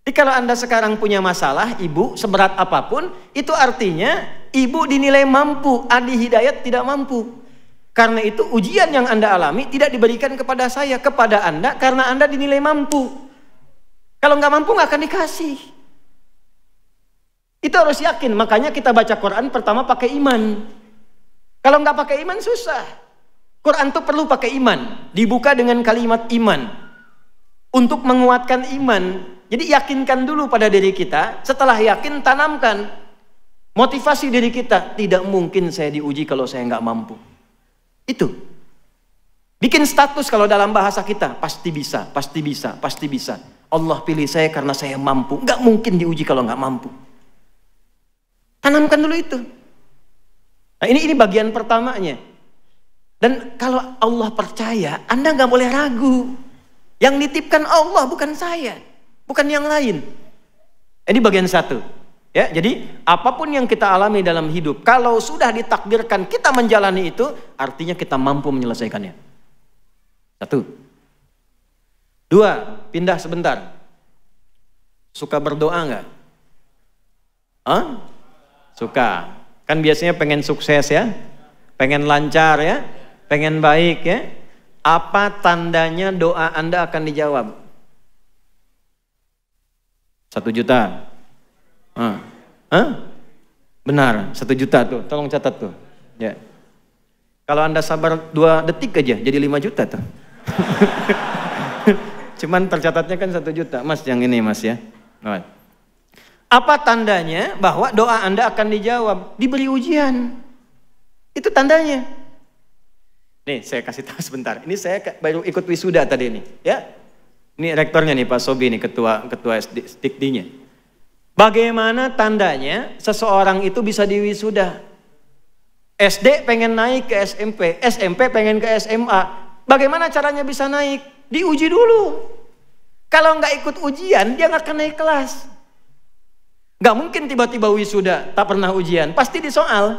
Speaker 3: Jadi kalau Anda sekarang punya masalah, ibu seberat apapun, itu artinya ibu dinilai mampu, Adi Hidayat tidak mampu. Karena itu ujian yang Anda alami tidak diberikan kepada saya, kepada Anda, karena Anda dinilai mampu. Kalau nggak mampu nggak akan dikasih. Itu harus yakin. Makanya kita baca Quran pertama pakai iman. Kalau nggak pakai iman susah. Quran tuh perlu pakai iman. Dibuka dengan kalimat iman untuk menguatkan iman. Jadi yakinkan dulu pada diri kita. Setelah yakin tanamkan motivasi diri kita. Tidak mungkin saya diuji kalau saya nggak mampu. Itu. Bikin status kalau dalam bahasa kita. Pasti bisa, pasti bisa, pasti bisa. Allah pilih saya karena saya mampu. Nggak mungkin diuji kalau nggak mampu. Tanamkan dulu itu. Nah ini bagian pertamanya. Dan kalau Allah percaya, Anda nggak boleh ragu. Yang nitipkan Allah bukan saya, bukan yang lain. Ini bagian satu. Ya, jadi apapun yang kita alami dalam hidup, kalau sudah ditakdirkan kita menjalani itu, artinya kita mampu menyelesaikannya. 1. 2, pindah sebentar. Suka berdoa nggak? Suka. Kan biasanya pengen sukses ya, pengen lancar ya, pengen baik ya. Apa tandanya doa Anda akan dijawab? 1 juta. Benar, 1 juta tuh. Tolong catat tuh. Ya. Kalau Anda sabar 2 detik aja jadi 5 juta tuh. Cuman tercatatnya kan 1 juta. Mas yang ini mas ya. Apa tandanya bahwa doa Anda akan dijawab? Diberi ujian. Itu tandanya. Nih saya kasih tahu sebentar. Ini saya baru ikut wisuda tadi nih. Ya. Ini rektornya nih Pak Sobi nih, ketua SDIK-nya. Bagaimana tandanya seseorang itu bisa diwisuda? SD pengen naik ke SMP, SMP pengen ke SMA. Bagaimana caranya bisa naik? Diuji dulu. Kalau nggak ikut ujian, dia nggak akan naik kelas. Nggak mungkin tiba-tiba wisuda, tak pernah ujian. Pasti disoal.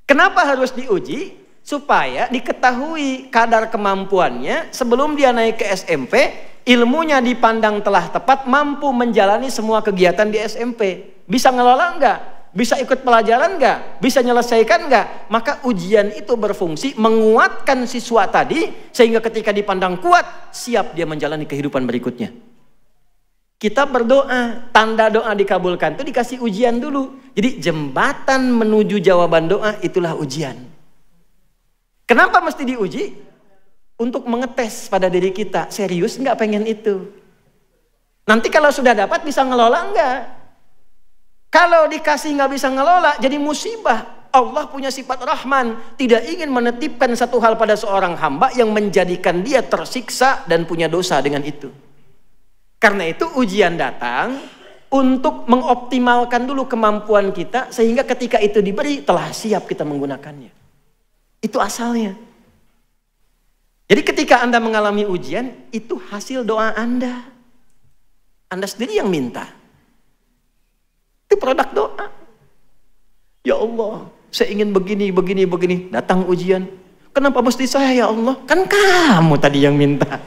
Speaker 3: Kenapa harus diuji? Supaya diketahui kadar kemampuannya sebelum dia naik ke SMP, ilmunya dipandang telah tepat, mampu menjalani semua kegiatan di SMP. Bisa ngelola nggak? Bisa ikut pelajaran nggak? Bisa nyelesaikan nggak? Maka ujian itu berfungsi menguatkan siswa tadi sehingga ketika dipandang kuat, siap dia menjalani kehidupan berikutnya. Kita berdoa, tanda doa dikabulkan itu dikasih ujian dulu. Jadi jembatan menuju jawaban doa itulah ujian. Kenapa mesti diuji? Untuk mengetes pada diri kita, serius nggak pengen itu? Nanti kalau sudah dapat bisa ngelola nggak? Kalau dikasih nggak bisa ngelola, jadi musibah. Allah punya sifat Rahman, tidak ingin menetipkan satu hal pada seorang hamba yang menjadikan dia tersiksa dan punya dosa dengan itu. Karena itu ujian datang untuk mengoptimalkan dulu kemampuan kita, sehingga ketika itu diberi, telah siap kita menggunakannya. Itu asalnya. Jadi ketika Anda mengalami ujian, itu hasil doa Anda. Anda sendiri yang minta. Itu produk doa. Ya Allah, saya ingin begini, begini, begini. Datang ujian. Kenapa mesti saya ya Allah? Kan kamu tadi yang minta.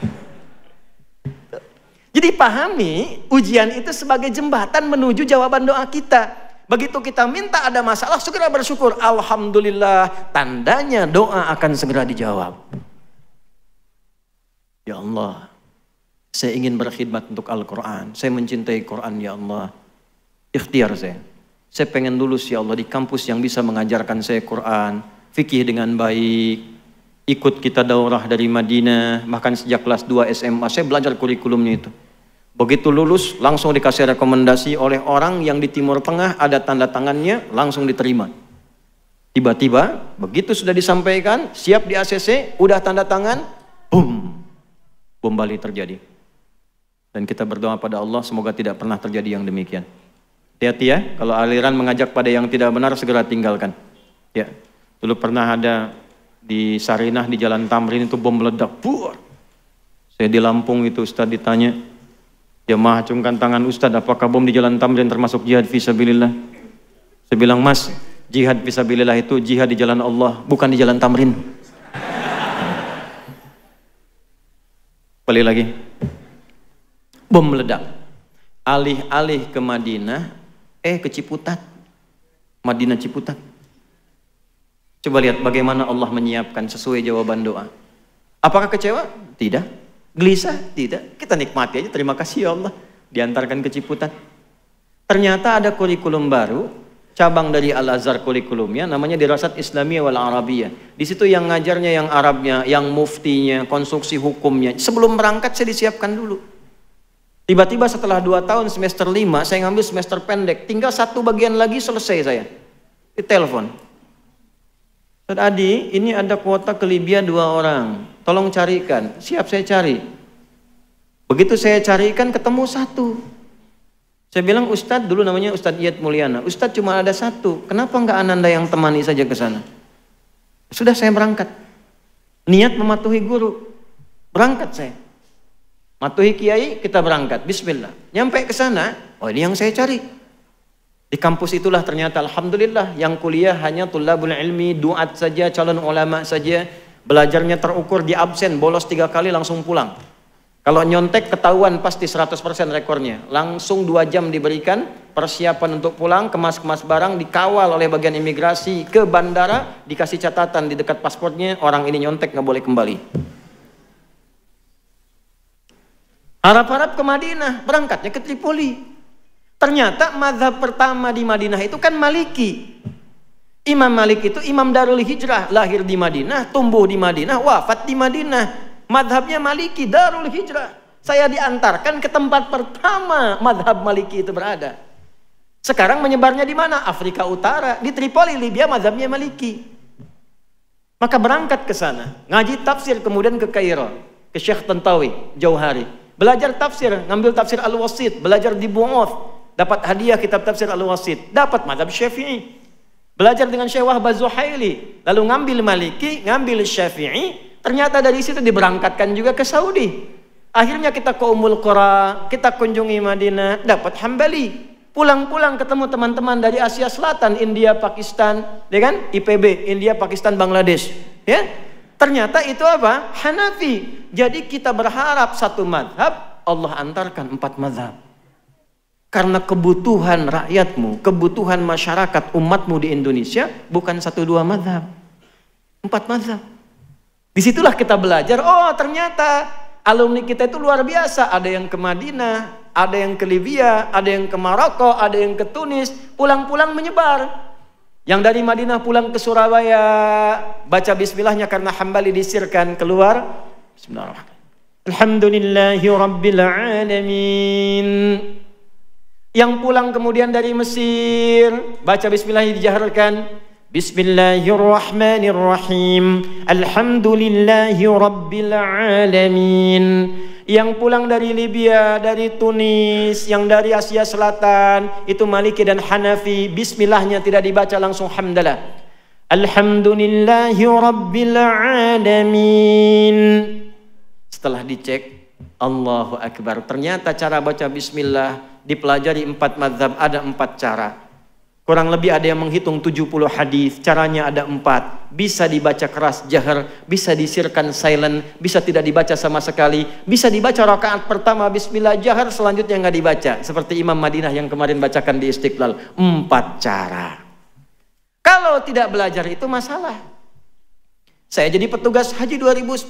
Speaker 3: Jadi pahami, ujian itu sebagai jembatan menuju jawaban doa kita. Begitu kita minta ada masalah, segera bersyukur. Alhamdulillah, tandanya doa akan segera dijawab. Ya Allah, saya ingin berkhidmat untuk Al-Quran. Saya mencintai Quran ya Allah. Ikhtiar saya. Saya pengen lulus ya Allah di kampus yang bisa mengajarkan saya Quran, fikih dengan baik. Ikut kita daurah dari Madinah, bahkan sejak kelas 2 SMA saya belajar kurikulumnya itu. Begitu lulus langsung dikasih rekomendasi oleh orang yang di Timur Tengah, ada tanda tangannya, langsung diterima. Tiba-tiba begitu sudah disampaikan, siap di ACC, udah tanda tangan, boom, bom Bali terjadi. Dan kita berdoa pada Allah semoga tidak pernah terjadi yang demikian. Hati-hati ya, kalau aliran mengajak pada yang tidak benar segera tinggalkan. Ya, dulu pernah ada di Sarinah di Jalan Tamrin itu bom meledak. Buar. Saya di Lampung itu Ustadz ditanya, jemaah acungkan tangan Ustadz, apakah bom di Jalan Tamrin termasuk jihad fisabilillah? Saya bilang, Mas, jihad fisabilillah itu jihad di jalan Allah, bukan di Jalan Tamrin. Balik lagi. Bom meledak. Alih-alih ke Madinah, ke Ciputat. Madinah Ciputat. Coba lihat bagaimana Allah menyiapkan sesuai jawaban doa. Apakah kecewa? Tidak. Gelisah? Tidak. Kita nikmati aja, terima kasih ya Allah. Diantarkan ke Ciputat. Ternyata ada kurikulum baru, cabang dari Al-Azhar kurikulumnya, namanya Dirasat Islamiyah wal Arabiyah. Di situ yang ngajarnya yang Arabnya, yang muftinya, konstruksi hukumnya. Sebelum berangkat saya disiapkan dulu. Tiba-tiba setelah 2 tahun semester 5, saya ngambil semester pendek. Tinggal 1 bagian lagi selesai saya. Ditelepon. Ustaz Adi, ini ada kuota ke Libya 2 orang. Tolong carikan. Siap saya cari. Begitu saya carikan ketemu 1. Saya bilang, Ustadz, dulu namanya Ustadz Iyad Mulyana. Ustadz cuma ada 1. Kenapa enggak Ananda yang temani saja ke sana? Sudah saya berangkat. Niat mematuhi guru. Berangkat saya. Matuhi kiai, kita berangkat. Bismillah. Nyampe ke sana, oh ini yang saya cari. Di kampus itulah ternyata alhamdulillah yang kuliah hanya tulabul ilmi, duat saja, calon ulama saja. Belajarnya terukur di absen, bolos 3 kali langsung pulang. Kalau nyontek ketahuan pasti 100% rekornya. Langsung 2 jam diberikan persiapan untuk pulang, kemas-kemas barang, dikawal oleh bagian imigrasi ke bandara, dikasih catatan di dekat pasportnya, orang ini nyontek nggak boleh kembali. Harap-harap ke Madinah, berangkatnya ke Tripoli. Ternyata mazhab pertama di Madinah itu kan Maliki. Imam Malik itu imam Darul Hijrah, lahir di Madinah, tumbuh di Madinah, wafat di Madinah. Madhabnya Maliki, Darul Hijrah. Saya diantarkan ke tempat pertama madhab Maliki itu berada. Sekarang menyebarnya di mana? Afrika Utara, di Tripoli, Libya, madhabnya Maliki. Maka berangkat ke sana, ngaji tafsir, kemudian ke Kairo, ke Syekh Tantawi, Jauhari. Belajar tafsir, ngambil tafsir Al-Wasit, belajar di Bu'oth, dapat hadiah kitab tafsir Al-Wasit, dapat madhab Syafi'i. Belajar dengan Syekh Wahbah Zuhaili, lalu ngambil Maliki, ngambil Syafi'i, ternyata dari situ diberangkatkan juga ke Saudi. Akhirnya kita ke Ummul Qura, kita kunjungi Madinah, dapat Hambali. Pulang-pulang ketemu teman-teman dari Asia Selatan, India, Pakistan, ya kan? IPB, India, Pakistan, Bangladesh, ya. Ternyata itu apa? Hanafi. Jadi kita berharap satu madhab, Allah antarkan 4 madhab. Karena kebutuhan rakyatmu, kebutuhan masyarakat umatmu di Indonesia bukan 1-2 madhab, 4 madhab. Disitulah kita belajar, oh ternyata alumni kita itu luar biasa. Ada yang ke Madinah, ada yang ke Libya, ada yang ke Maroko, ada yang ke Tunis. Pulang-pulang menyebar. Yang dari Madinah pulang ke Surabaya, baca bismillahnya karena Hambali disirkan, keluar Bismillahirrahmanirrahim, Alhamdulillahi Rabbil Alamin. Yang pulang kemudian dari Mesir, baca bismillahnya dijaharkan, Bismillahirrahmanirrahim, Alhamdulillahi Rabbil Alamin. Yang pulang dari Libya, dari Tunis, yang dari Asia Selatan, itu Maliki dan Hanafi, bismillahnya tidak dibaca langsung hamdalah, Alhamdulillahi Rabbil Alamin. Setelah dicek, Allahu Akbar, ternyata cara baca bismillah dipelajari 4 mazhab, ada 4 cara. Kurang lebih ada yang menghitung 70 hadis, caranya ada 4. Bisa dibaca keras jahar, bisa disirkan silent, bisa tidak dibaca sama sekali, bisa dibaca rakaat pertama bismillah jahar, selanjutnya nggak dibaca. Seperti Imam Madinah yang kemarin bacakan di Istiqlal. 4 cara. Kalau tidak belajar itu masalah. Saya jadi petugas haji 2010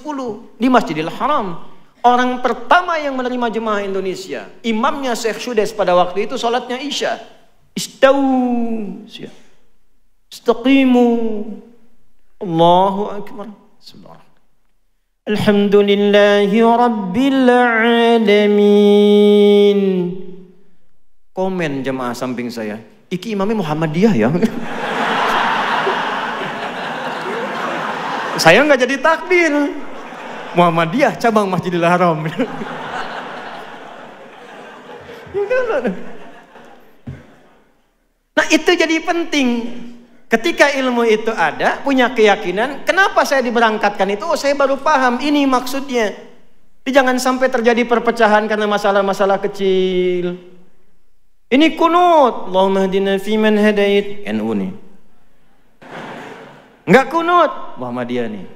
Speaker 3: di Masjidil Haram. Orang pertama yang menerima jemaah Indonesia, imamnya Syekh Syudes pada waktu itu sholatnya Isya. Istawu, istaqimu, Allahu Akbar, Alhamdulillahi Rabbil Alamin. Komen jemaah samping saya, iki imamnya Muhammadiyah ya. Saya nggak jadi takbir, Muhammadiyah cabang Masjidil Haram. Nah itu jadi penting. Ketika ilmu itu ada, punya keyakinan, kenapa saya diberangkatkan itu? Oh saya baru paham, ini maksudnya. Jadi jangan sampai terjadi perpecahan karena masalah-masalah kecil. Ini kunut, Allahumma hdina fiman hadait, NU nih. Enggak kunut, Muhammadiyah nih.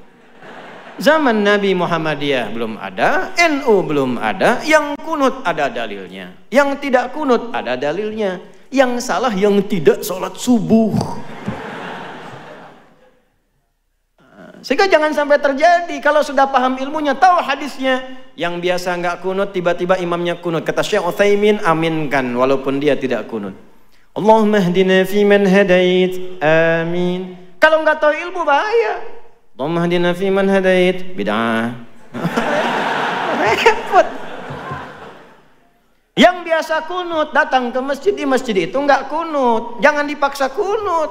Speaker 3: Zaman Nabi Muhammadiyah belum ada, NU belum ada, yang kunut ada dalilnya. Yang tidak kunut ada dalilnya. Yang salah yang tidak sholat subuh. Sehingga jangan sampai terjadi. Kalau sudah paham ilmunya, tahu hadisnya, yang biasa nggak kunut tiba-tiba imamnya kunut. Kata Syekh Utsaimin, aminkan walaupun dia tidak kunut. Allahumma hdina fiman hadait, amin. Kalau nggak tahu ilmu bahaya. Allahumma hdina fiman hadait, bid'ah. Repot. Yang biasa kunut datang ke masjid, di masjid itu enggak kunut. Jangan dipaksa kunut.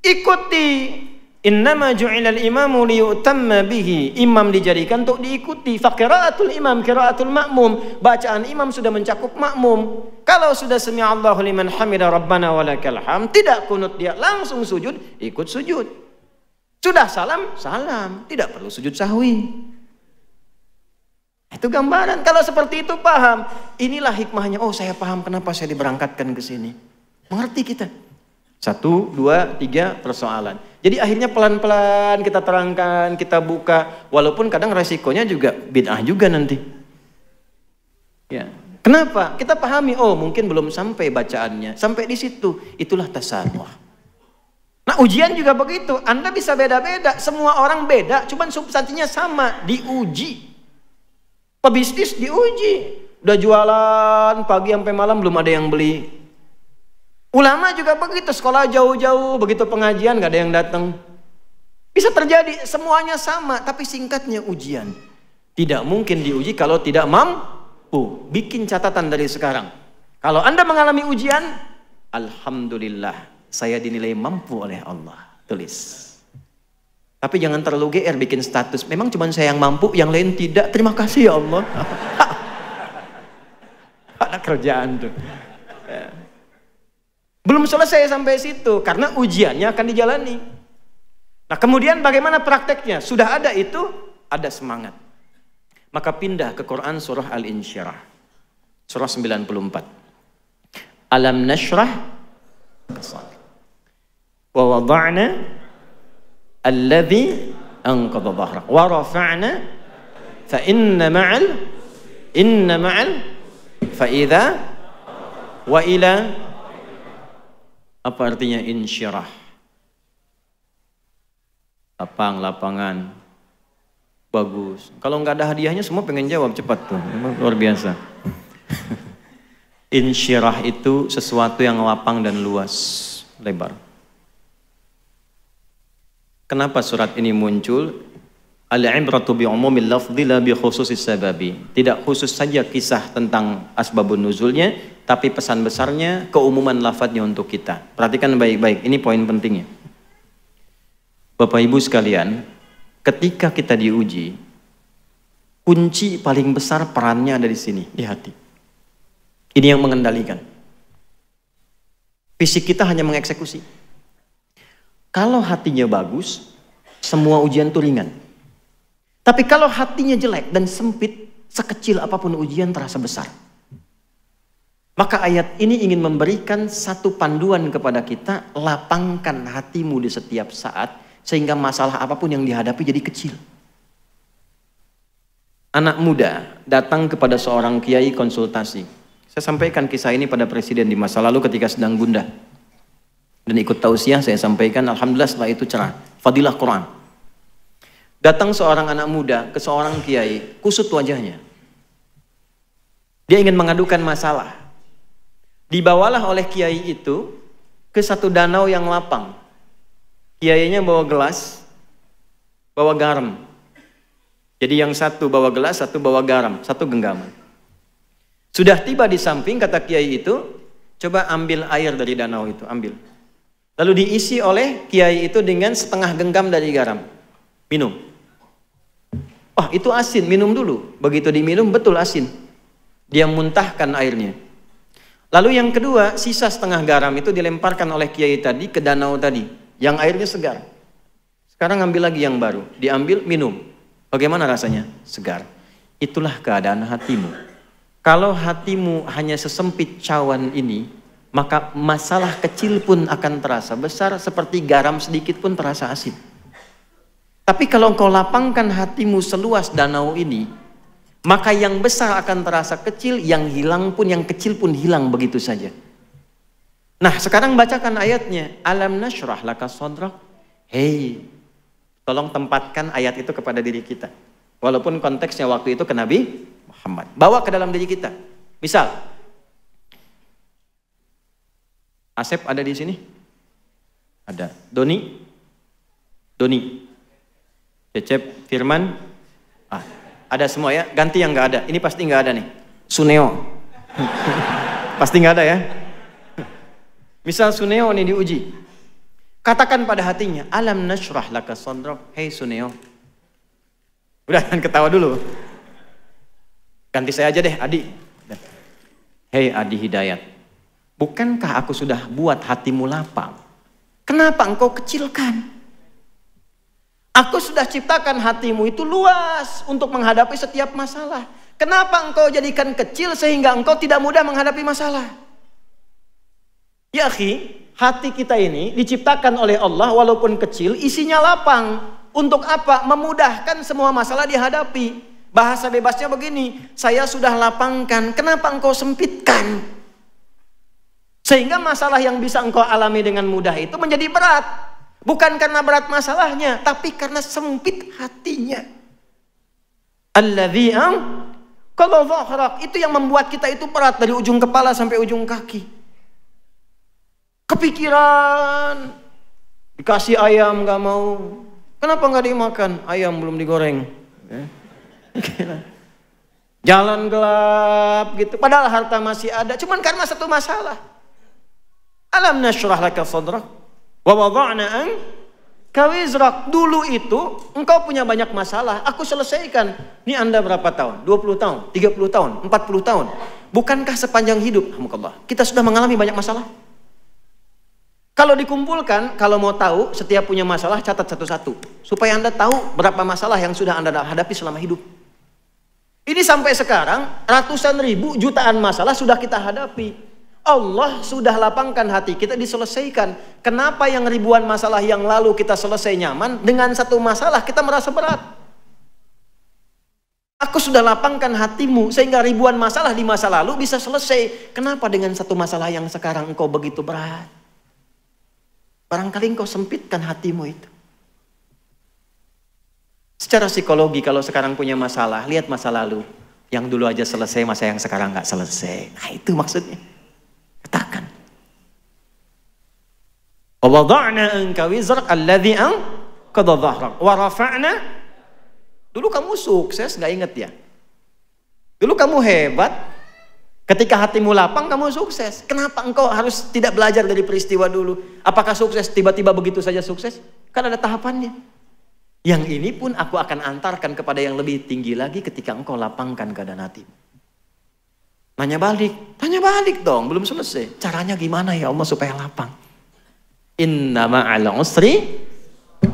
Speaker 3: Ikuti. Innama ju'ilal imamu liyutamma bihi. Imam dijadikan untuk diikuti. Fa qiraatul imam qiraatul ma'mum. Bacaan imam sudah mencakup makmum. Kalau sudah sami'allahu liman hamida rabbana walakal hamd, tidak kunut dia, langsung sujud, ikut sujud. Sudah salam, salam, tidak perlu sujud sahwi. Itu gambaran. Kalau seperti itu paham. Inilah hikmahnya. Oh saya paham kenapa saya diberangkatkan ke sini. Mengerti kita. 1, 2, 3 persoalan. Jadi akhirnya pelan-pelan kita terangkan, kita buka. Walaupun kadang resikonya juga bid'ah juga nanti. Ya. Kenapa? Kita pahami. Oh mungkin belum sampai bacaannya. Sampai di situ. Itulah tasamuh. Nah ujian juga begitu. Anda bisa beda-beda. Semua orang beda. Cuman substansinya sama. Diuji. Pebisnis diuji, udah jualan pagi sampai malam belum ada yang beli. Ulama juga begitu, sekolah jauh-jauh, begitu pengajian gak ada yang datang. Bisa terjadi, semuanya sama, tapi singkatnya ujian. Tidak mungkin diuji kalau tidak mampu. Bikin catatan dari sekarang. Kalau Anda mengalami ujian, alhamdulillah, saya dinilai mampu oleh Allah. Tulis. Tapi jangan terlalu GR bikin status. Memang cuma saya yang mampu, yang lain tidak. Terima kasih ya Allah. Ada kerjaan tuh. Belum selesai sampai situ, karena ujiannya akan dijalani. Nah kemudian bagaimana prakteknya? Sudah ada itu, ada semangat. Maka pindah ke Quran surah Al-Insyirah. Surah 94. Alam nashrah wa wada'na alladhi anqadha dhahrak wa rafa'na fa inna ma'al fa idza wa ila. Apa artinya insyirah? Lapangan. Bagus. Kalau nggak ada hadiahnya semua pengen jawab cepat tuh. Memang luar biasa. Insyirah itu sesuatu yang lapang dan luas, lebar. Kenapa surat ini muncul? Al-ibratu bi umumil lafdhi la bi khususis sababi. Tidak khusus saja kisah tentang asbabun nuzulnya, tapi pesan besarnya keumuman lafadznya untuk kita. Perhatikan baik-baik, ini poin pentingnya. Bapak Ibu sekalian, ketika kita diuji, kunci paling besar perannya ada di sini, di hati. Ini yang mengendalikan. Fisik kita hanya mengeksekusi. Kalau hatinya bagus, semua ujian itu ringan. Tapi kalau hatinya jelek dan sempit, sekecil apapun ujian terasa besar. Maka ayat ini ingin memberikan satu panduan kepada kita, lapangkan hatimu di setiap saat, sehingga masalah apapun yang dihadapi jadi kecil. Anak muda datang kepada seorang kiai konsultasi. Saya sampaikan kisah ini pada presiden di masa lalu ketika sedang gundah. Dan ikut tausiah saya sampaikan, alhamdulillah setelah itu cerah. Fadilah Quran. Datang seorang anak muda ke seorang kiai, kusut wajahnya. Dia ingin mengadukan masalah. Dibawalah oleh kiai itu ke satu danau yang lapang. Kiainya bawa gelas, bawa garam. Jadi yang satu bawa gelas, satu bawa garam, satu genggaman. Sudah tiba di samping, kata kiai itu, coba ambil air dari danau itu, ambil. Lalu diisi oleh kiai itu dengan setengah genggam dari garam. Minum. Oh itu asin, minum dulu. Begitu diminum betul asin. Dia muntahkan airnya. Lalu yang kedua, sisa setengah garam itu dilemparkan oleh kiai tadi ke danau tadi. Yang airnya segar. Sekarang ambil lagi yang baru. Diambil, minum. Bagaimana rasanya? Segar. Itulah keadaan hatimu. Kalau hatimu hanya sesempit cawan ini, maka masalah kecil pun akan terasa besar, seperti garam sedikit pun terasa asin. Tapi kalau engkau lapangkan hatimu seluas danau ini, maka yang besar akan terasa kecil, yang hilang pun, yang kecil pun hilang begitu saja. Nah sekarang bacakan ayatnya. Alam nashrah laka sadrak. Hei, tolong tempatkan ayat itu kepada diri kita. Walaupun konteksnya waktu itu ke Nabi Muhammad. Bawa ke dalam diri kita. Misal, Asep ada di sini? Ada. Doni? Cecep, Firman? Ada semua ya? Ganti yang nggak ada. Ini pasti nggak ada nih. Suneo. Pasti nggak ada ya? Misal Suneo nih diuji. Katakan pada hatinya, alam nashrah laka sadrak. Hei Suneo. Udah, jangan ketawa dulu. Ganti saya aja deh, Adi. Hei Adi Hidayat. Bukankah aku sudah buat hatimu lapang? Kenapa engkau kecilkan? Aku sudah ciptakan hatimu itu luas untuk menghadapi setiap masalah. Kenapa engkau jadikan kecil sehingga engkau tidak mudah menghadapi masalah? Ya akhi, hati kita ini diciptakan oleh Allah walaupun kecil, isinya lapang. Untuk apa? Memudahkan semua masalah dihadapi. Bahasa bebasnya begini, saya sudah lapangkan, kenapa engkau sempitkan? Sehingga masalah yang bisa engkau alami dengan mudah itu menjadi berat. Bukan karena berat masalahnya, tapi karena sempit hatinya. Alladzi kalau dhahrak, itu yang membuat kita itu berat dari ujung kepala sampai ujung kaki. Kepikiran, dikasih ayam nggak mau. Kenapa nggak dimakan? Ayam belum digoreng. Jalan gelap gitu. Padahal harta masih ada. Cuman karena satu masalah. Alam nashrah laka sadrak wa wada'na anka wizrak. Dulu itu engkau punya banyak masalah. Aku selesaikan. Ini Anda berapa tahun? 20 tahun, 30 tahun, 40 tahun. Bukankah sepanjang hidup, alhamdulillah, kita sudah mengalami banyak masalah? Kalau dikumpulkan, kalau mau tahu, setiap punya masalah catat satu-satu. Supaya Anda tahu berapa masalah yang sudah Anda hadapi selama hidup. Ini sampai sekarang, ratusan ribu, jutaan masalah sudah kita hadapi. Allah sudah lapangkan hati kita, diselesaikan. Kenapa yang ribuan masalah yang lalu kita selesai nyaman, dengan satu masalah kita merasa berat? Aku sudah lapangkan hatimu sehingga ribuan masalah di masa lalu bisa selesai. Kenapa dengan satu masalah yang sekarang engkau begitu berat? Barangkali engkau sempitkan hatimu itu. Secara psikologi kalau sekarang punya masalah, lihat masa lalu. Yang dulu aja selesai, masa yang sekarang nggak selesai. Nah itu maksudnya. Katakan. Wa wada'na anka wizrak alladhi anqadha dhahrak wa rafa'na. Dulu kamu sukses, nggak inget ya? Dulu kamu hebat, ketika hatimu lapang kamu sukses. Kenapa engkau harus tidak belajar dari peristiwa dulu? Apakah sukses tiba-tiba begitu saja sukses? Kan ada tahapannya. Yang ini pun aku akan antarkan kepada yang lebih tinggi lagi ketika engkau lapangkan keadaan hatimu. Tanya balik dong, belum selesai. Caranya gimana ya Allah supaya lapang? Inna ma'al usri,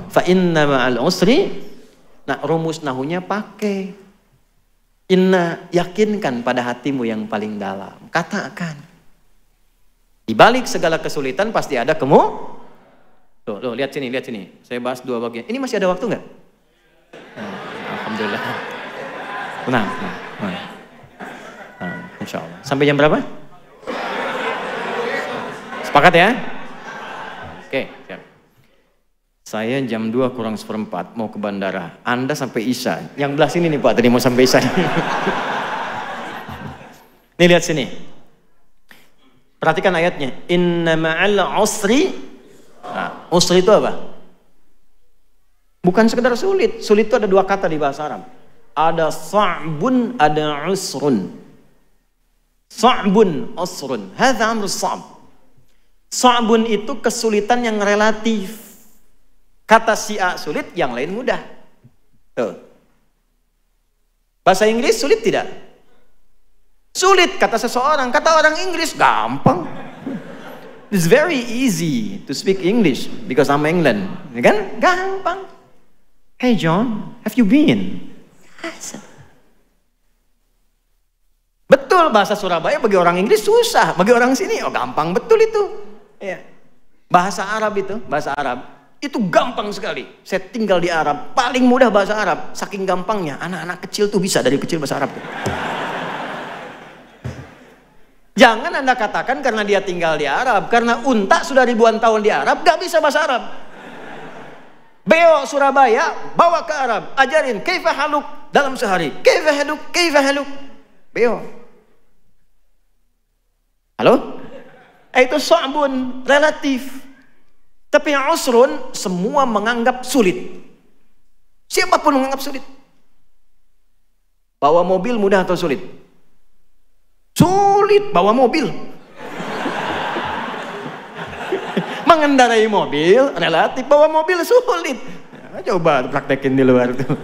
Speaker 3: fa inna ma'al usri. Nah, rumus nahunya pakai inna, yakinkan pada hatimu yang paling dalam. Katakan. Di balik segala kesulitan pasti ada Loh, lihat sini. Saya bahas dua bagian. Ini masih ada waktu nggak? Alhamdulillah. Tenang. Insya Allah. Sampai jam berapa? Sepakat ya? Oke, siap. Saya jam 2 kurang seperempat mau ke bandara. Anda sampai Isya. Yang belah sini nih Pak, tadi mau sampai Isya. Nih lihat sini. Perhatikan ayatnya. Inna ma'al usri. Nah, usri itu apa? Bukan sekedar sulit. Sulit itu ada dua kata di bahasa Arab. Ada sa'bun, ada usrun. Sa'bun, usrun. Hadza amru sa'b. Sa'bun itu kesulitan yang relatif. Kata si A sulit, yang lain mudah. Tuh. Bahasa Inggris sulit tidak? Sulit kata seseorang, kata orang Inggris gampang. It's very easy to speak English because I'm England, ya kan? Gampang. Hey John, have you been? Betul, bahasa Surabaya bagi orang Inggris susah, bagi orang sini gampang betul itu. Ya. Bahasa Arab itu, bahasa Arab itu gampang sekali. Saya tinggal di Arab, paling mudah bahasa Arab. Saking gampangnya, anak-anak kecil tuh bisa dari kecil bahasa Arab. Jangan Anda katakan karena dia tinggal di Arab, karena unta sudah ribuan tahun di Arab, gak bisa bahasa Arab. Beo Surabaya, bawa ke Arab, ajarin kaifa haluk dalam sehari. Kaifa haluk. Beo. Halo? Itu so'bun, relatif. Tapi yang usrun, semua menganggap sulit. Siapapun menganggap sulit. Bawa mobil mudah atau sulit? Sulit bawa mobil. Mengendarai mobil relatif, bawa mobil sulit. Ya, coba praktekin di luar tuh.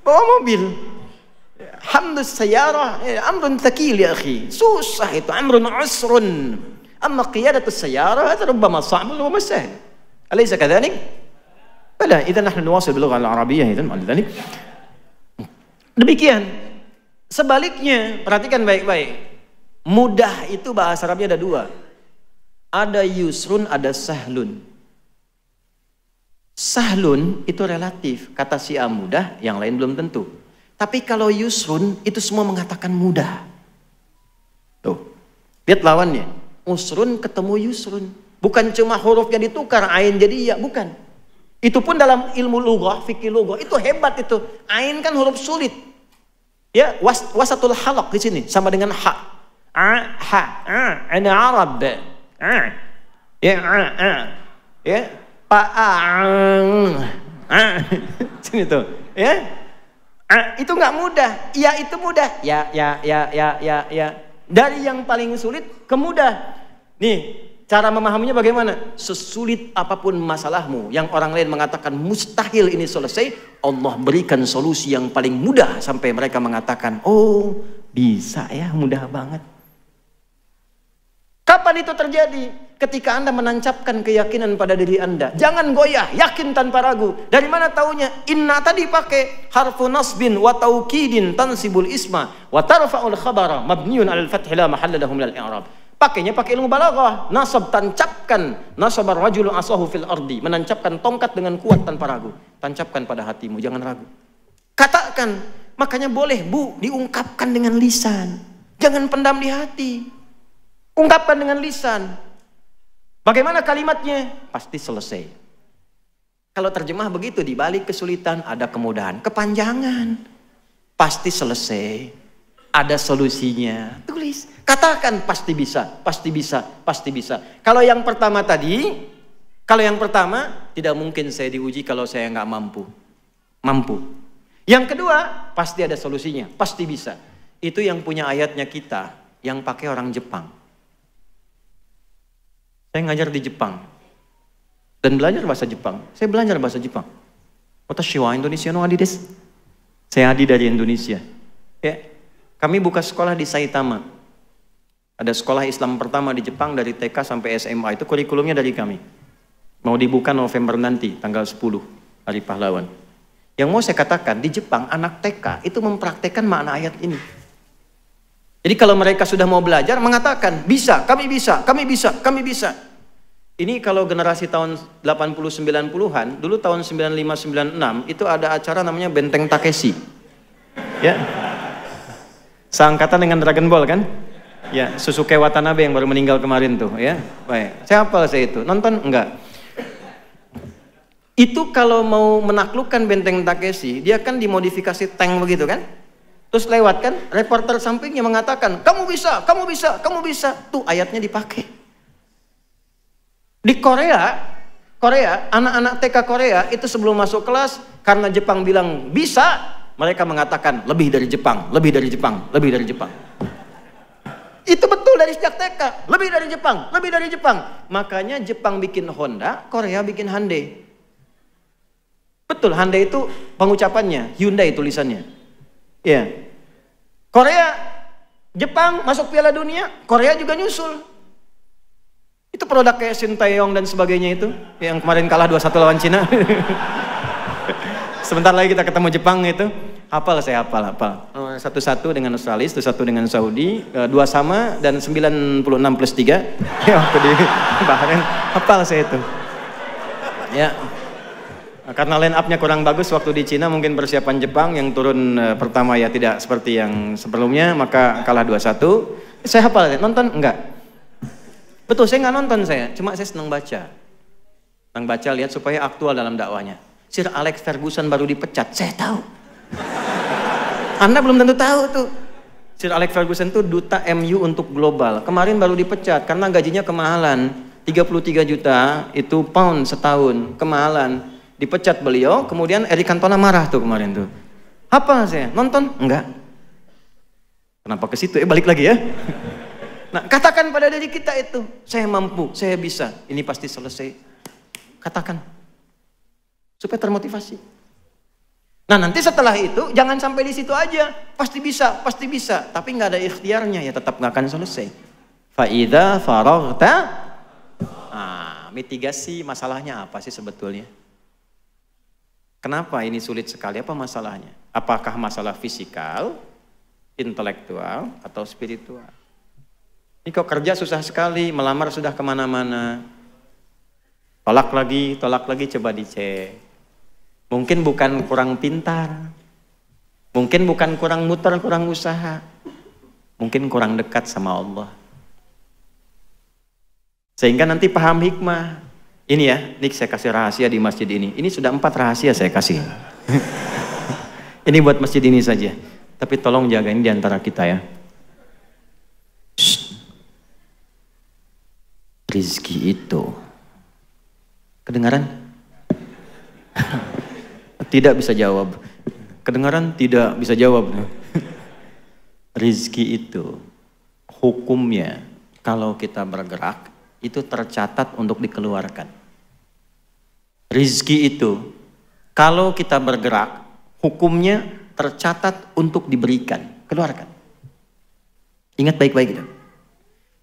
Speaker 3: Bawa mobil. Hamdus sayyarah, amrun thaqil ya akhi. Susah itu, amrun usrun. أما قيادة السيارة هذا ربما صعب وربما سهل أليس كذلك؟ بلى إذا نحن نواصل باللغة العربية إذن بعد ذلك. Demikian. Sebaliknya, perhatikan baik-baik. Mudah itu bahasa Arabnya ada dua. Ada yusrun, ada sahlun. Sahlun itu relatif. Kata si A mudah, yang lain belum tentu. Tapi kalau yusrun itu semua mengatakan mudah. Tuh, lihat lawannya. Usrun ketemu yusrun. Bukan cuma hurufnya ditukar, ain jadi ya, bukan. Itu pun dalam ilmu lughah, fikih lughah, itu hebat itu. Ain kan huruf sulit. Ya, wasatul halaq di sini sama dengan ha. Ana Arab. Ya, ya, sini tuh, ya. Itu nggak mudah. Ya itu mudah. Ya. Dari yang paling sulit ke mudah. Nih, cara memahaminya bagaimana? Sesulit apapun masalahmu yang orang lain mengatakan mustahil ini selesai, Allah berikan solusi yang paling mudah sampai mereka mengatakan, oh bisa ya, mudah banget. Kapan itu terjadi? Ketika Anda menancapkan keyakinan pada diri Anda. Jangan goyah, yakin tanpa ragu. Dari mana taunya? Inna tadi pakai harfu nasbin wa taukidin tansibul isma wa tarfa'ul khabara mabniun 'alal fathi la mahalla lahu minal i'rab. Pakainya pakai ilmu balaghah. Nasab, tancapkan. Nasabar rajulu asahu fil ardi. Menancapkan tongkat dengan kuat tanpa ragu. Tancapkan pada hatimu, jangan ragu. Katakan. Makanya boleh, Bu, diungkapkan dengan lisan. Jangan pendam di hati. Ungkapkan dengan lisan. Bagaimana kalimatnya? Pasti selesai. Kalau terjemah begitu, di balik kesulitan ada kemudahan. Kepanjangan. Pasti selesai. Ada solusinya. Tulis. Katakan pasti bisa, pasti bisa, pasti bisa. Kalau yang pertama tadi, tidak mungkin saya diuji kalau saya nggak mampu. Mampu. Yang kedua, pasti ada solusinya, pasti bisa. Itu yang punya ayatnya kita, yang pakai orang Jepang. Saya ngajar di Jepang dan belajar bahasa Jepang. Saya belajar bahasa Jepang. Watashi wa Indonesia no adi desu. Saya adi dari Indonesia. Ya. Kami buka sekolah di Saitama. Ada sekolah Islam pertama di Jepang dari TK sampai SMA. Itu kurikulumnya dari kami. Mau dibuka November nanti, tanggal 10, Hari Pahlawan. Yang mau saya katakan, di Jepang anak TK itu mempraktekkan makna ayat ini. Jadi kalau mereka sudah mau belajar, mengatakan, bisa, kami bisa, kami bisa, kami bisa. Ini kalau generasi tahun 80-90-an, dulu tahun 95-96, itu ada acara namanya Benteng Takeshi. Ya. Seangkatan dengan Dragon Ball kan? Ya, Susuke Watanabe yang baru meninggal kemarin tuh, ya. Baik. Saya hafal saya itu. Nonton? Enggak. Itu kalau mau menaklukkan Benteng Takeshi, dia kan dimodifikasi tank begitu kan? Terus lewat kan, reporter sampingnya mengatakan, kamu bisa, kamu bisa, kamu bisa. Tuh ayatnya dipakai. Di Korea, anak-anak TK Korea itu sebelum masuk kelas, karena Jepang bilang bisa, mereka mengatakan lebih dari Jepang, lebih dari Jepang, lebih dari Jepang. Itu betul dari sejak TK, lebih dari Jepang, lebih dari Jepang. Makanya Jepang bikin Honda, Korea bikin Hyundai. Betul, Hyundai itu pengucapannya, Hyundai tulisannya. Ya, Korea, Jepang masuk Piala Dunia, Korea juga nyusul. Itu produk kayak Sinteyong dan sebagainya itu, yang kemarin kalah 2-1 lawan Cina. Sebentar lagi kita ketemu Jepang itu, hafal saya hafal. 1-1 dengan Australia, 1-1 dengan Saudi, 2 sama dan 96+3. Ya waktu di Bahrain, hafal saya itu. Ya. Karena line up-nya kurang bagus waktu di Cina, mungkin persiapan Jepang yang turun pertama ya tidak seperti yang sebelumnya, maka kalah 2-1. Saya hafal, nonton? Enggak. Betul, saya nggak nonton saya, cuma saya senang baca. Senang baca, lihat supaya aktual dalam dakwanya. Sir Alex Ferguson baru dipecat, saya tahu. Anda belum tentu tahu tuh. Sir Alex Ferguson tuh duta MU untuk global. Kemarin baru dipecat karena gajinya kemahalan. 33 juta itu pound setahun, kemahalan. Dipecat beliau, kemudian Eric Cantona marah tuh kemarin tuh. Apa saya? Nonton? Enggak. Kenapa ke situ? Balik lagi ya. Nah, katakan pada diri kita itu, saya mampu, saya bisa, ini pasti selesai. Katakan. Supaya termotivasi. Nah, nanti setelah itu jangan sampai di situ aja. Pasti bisa, pasti bisa. Tapi nggak ada ikhtiarnya, ya tetap nggak akan selesai. Fa idza faraghta. Mitigasi masalahnya apa sih sebetulnya? Kenapa ini sulit sekali? Apa masalahnya? Apakah masalah fisikal, intelektual, atau spiritual? Ini kok kerja susah sekali, melamar sudah kemana-mana. Tolak lagi, coba dicek. Mungkin bukan kurang pintar. Mungkin bukan kurang muter, kurang usaha. Mungkin kurang dekat sama Allah. Sehingga nanti paham hikmah. Ini ya, ini saya kasih rahasia di masjid ini. Ini sudah 4 rahasia saya kasih. Ini buat masjid ini saja. Tapi tolong jagain di antara kita ya. rizki itu. Kedengaran? Tidak bisa jawab. Kedengaran? Tidak bisa jawab. Rizki itu hukumnya kalau kita bergerak itu tercatat untuk dikeluarkan. Rizki itu kalau kita bergerak hukumnya tercatat untuk diberikan, keluarkan. Ingat baik-baik itu.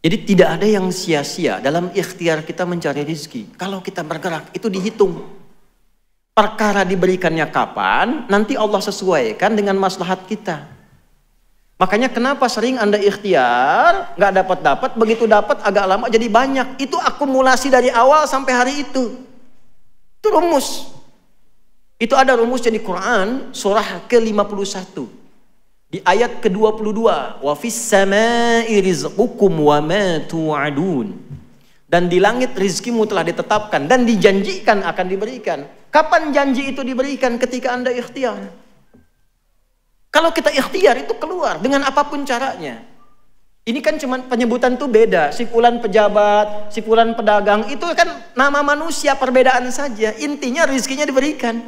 Speaker 3: Jadi tidak ada yang sia-sia dalam ikhtiar kita mencari rizki. Kalau kita bergerak itu dihitung. Perkara diberikannya kapan, nanti Allah sesuaikan dengan maslahat kita. Makanya kenapa sering Anda ikhtiar, nggak dapat-dapat, begitu dapat agak lama jadi banyak. Itu akumulasi dari awal sampai hari itu. Itu rumus. Itu ada rumusnya di Quran surah ke-51. Di ayat ke-22, wa fis samai rizqukum wa ma tu'adun. Dan di langit rizkimu telah ditetapkan dan dijanjikan akan diberikan. Kapan janji itu diberikan? Ketika Anda ikhtiar. Kalau kita ikhtiar itu keluar dengan apapun caranya. Ini kan cuma penyebutan tuh beda. Si fulan pejabat, si fulan pedagang, itu kan nama manusia, perbedaan saja. Intinya rizkinya diberikan.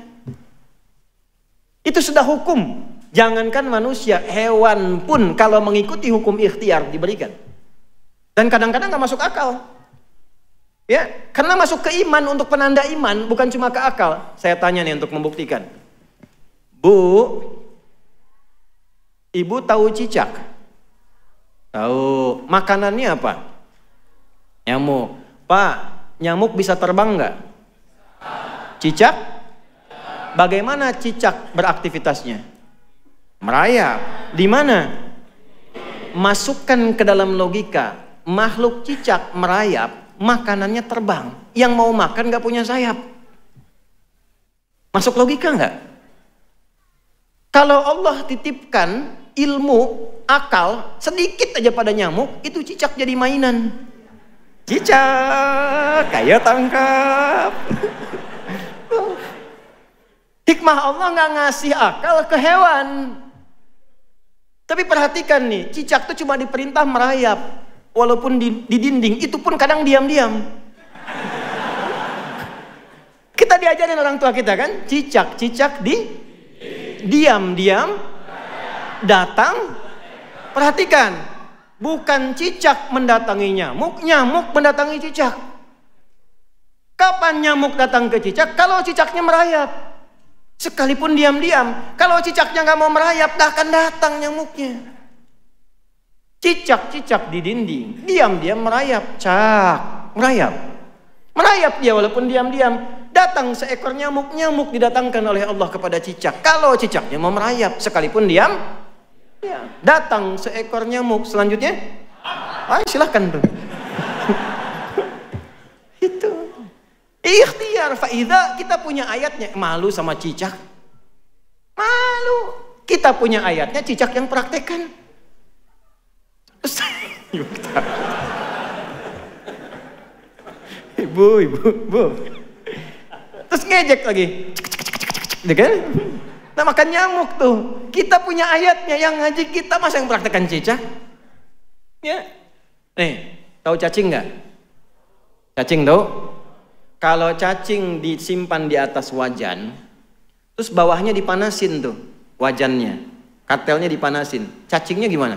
Speaker 3: Itu sudah hukum. Jangankan manusia, hewan pun kalau mengikuti hukum ikhtiar diberikan. Dan kadang-kadang gak masuk akal. Ya, karena masuk ke iman, untuk penanda iman, bukan cuma ke akal. Saya tanya nih untuk membuktikan. Bu, ibu tahu cicak? Tahu. Makanannya apa? Nyamuk. Pak, nyamuk bisa terbang nggak? Cicak? Bagaimana cicak beraktivitasnya? Merayap. Di mana? Masukkan ke dalam logika. Makhluk cicak merayap, makanannya terbang. Yang mau makan nggak punya sayap. Masuk logika nggak? Kalau Allah titipkan ilmu, akal sedikit aja pada nyamuk, itu cicak jadi mainan. Cicak, kayak tangkap. Hikmah Allah nggak ngasih akal ke hewan. Tapi perhatikan nih, cicak tuh cuma diperintah merayap. Walaupun di dinding, itu pun kadang diam-diam. Kita diajarin orang tua kita kan, cicak di diam-diam datang. Perhatikan, bukan cicak mendatangi nyamuk, nyamuk mendatangi cicak. Kapan nyamuk datang ke cicak? Kalau cicaknya merayap. Sekalipun diam-diam, kalau cicaknya nggak mau merayap, dah akan datang nyamuknya. Cicak-cicak di dinding, diam-diam merayap, merayap. Merayap dia walaupun diam-diam. Datang seekor nyamuk, nyamuk didatangkan oleh Allah kepada cicak. Kalau cicaknya mau merayap, sekalipun diam, ya. Datang seekor nyamuk, selanjutnya, ayo silahkan tuh. Itu. Ikhtiar faida, kita punya ayatnya. Malu sama cicak? Malu. Kita punya ayatnya, cicak yang praktekkan. Ibu. Terus ngejek lagi. Nah, makan nyamuk tuh. Kita punya ayatnya, yang ngaji kita masa yang praktekkan cicak? Ya. Nih, tahu cacing nggak? Cacing tahu? Kalau cacing disimpan di atas wajan, terus bawahnya dipanasin tuh, wajannya, kartelnya dipanasin, cacingnya gimana?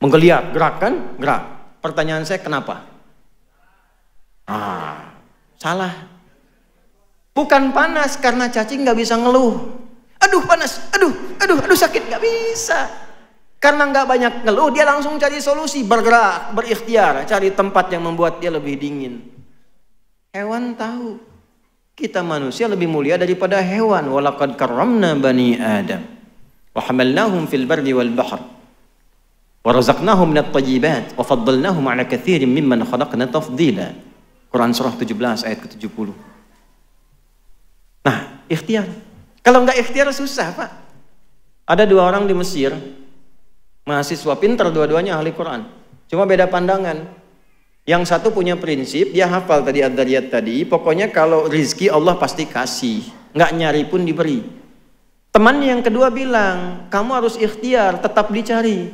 Speaker 3: Menggeliat, gerak kan? Gerak. Pertanyaan saya, kenapa? Salah. Bukan panas karena cacing nggak bisa ngeluh. Aduh panas, aduh sakit, nggak bisa. Karena nggak banyak ngeluh, dia langsung cari solusi, bergerak, berikhtiar, cari tempat yang membuat dia lebih dingin. Hewan tahu, kita manusia lebih mulia daripada hewan. Walaqad karramna bani Adam wa hamalnahum fil barri wal bahr wa razaqnahum minat thayyibat wa faddalnahum ala katsirin mimman khalaqna tafdila. Quran surah 17 ayat ke-70. Nah, ikhtiar. Kalau nggak ikhtiar susah, Pak. Ada dua orang di Mesir, mahasiswa pintar, dua-duanya ahli Quran. Cuma beda pandangan. Yang satu punya prinsip, dia hafal tadi Ad-Dariyat tadi, pokoknya kalau rizki Allah pasti kasih, nggak nyari pun diberi. Teman yang kedua bilang, kamu harus ikhtiar, tetap dicari.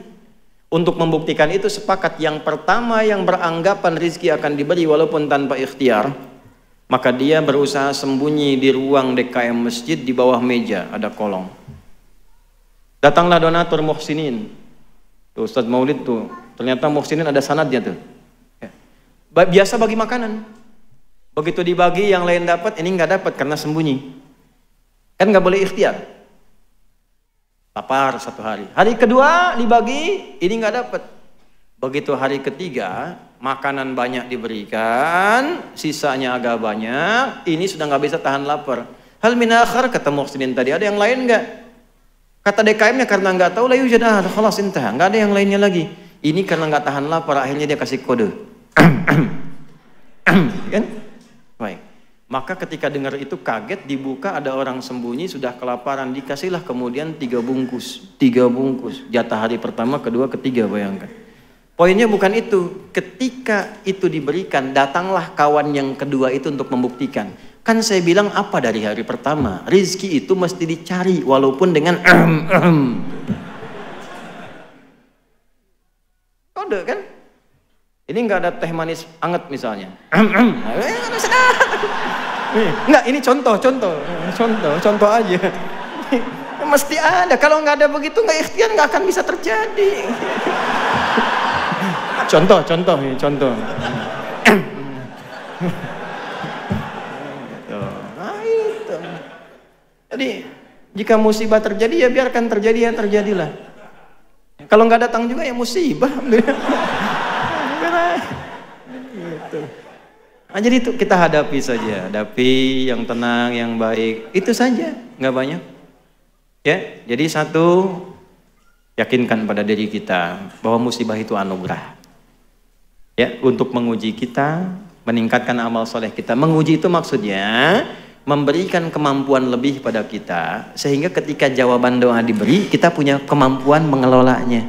Speaker 3: Untuk membuktikan itu sepakat yang pertama yang beranggapan rizki akan diberi walaupun tanpa ikhtiar, maka dia berusaha sembunyi di ruang DKM masjid, di bawah meja ada kolong. Datanglah donatur muhsinin. Tuh, Ustadz Maulid tuh, ternyata muhsinin ada sanadnya tuh. Ya. Biasa bagi makanan. Begitu dibagi yang lain dapat, ini nggak dapat karena sembunyi. Kan nggak boleh ikhtiar. Lapar satu hari. Hari kedua dibagi, ini nggak dapat. Begitu hari ketiga, makanan banyak diberikan, sisanya agak banyak, ini sudah nggak bisa tahan lapar. Hal min akhar, kata muhsinin tadi, ada yang lain nggak? Kata DKM-nya karena nggak tahu, la yujad ahad, khalas intah, nggak ada yang lainnya lagi. Ini karena nggak tahan lapar, akhirnya dia kasih kode. Kan? Baik. Maka ketika dengar itu kaget, dibuka ada orang sembunyi sudah kelaparan, dikasihlah kemudian 3 bungkus, jatah hari pertama, kedua, ketiga, bayangkan. Poinnya bukan itu, ketika itu diberikan, datanglah kawan yang kedua itu untuk membuktikan. Kan saya bilang apa dari hari pertama, rizki itu mesti dicari walaupun dengan kode kan? Ini nggak ada teh manis anget misalnya. Enggak, ini contoh aja. Mesti ada. Kalau nggak ada begitu, nggak ikhtiar, nggak akan bisa terjadi. Contoh. Nah, itu. Jadi jika musibah terjadi ya biarkan terjadi, ya terjadilah. Kalau nggak datang juga ya musibah. Gitu. Nah, jadi itu kita hadapi saja, hadapi yang tenang, yang baik, itu saja, nggak banyak. Ya, jadi satu, yakinkan pada diri kita bahwa musibah itu anugerah. Ya, untuk menguji kita, meningkatkan amal soleh kita. Menguji itu maksudnya memberikan kemampuan lebih pada kita, sehingga ketika jawaban doa diberi, kita punya kemampuan mengelolanya.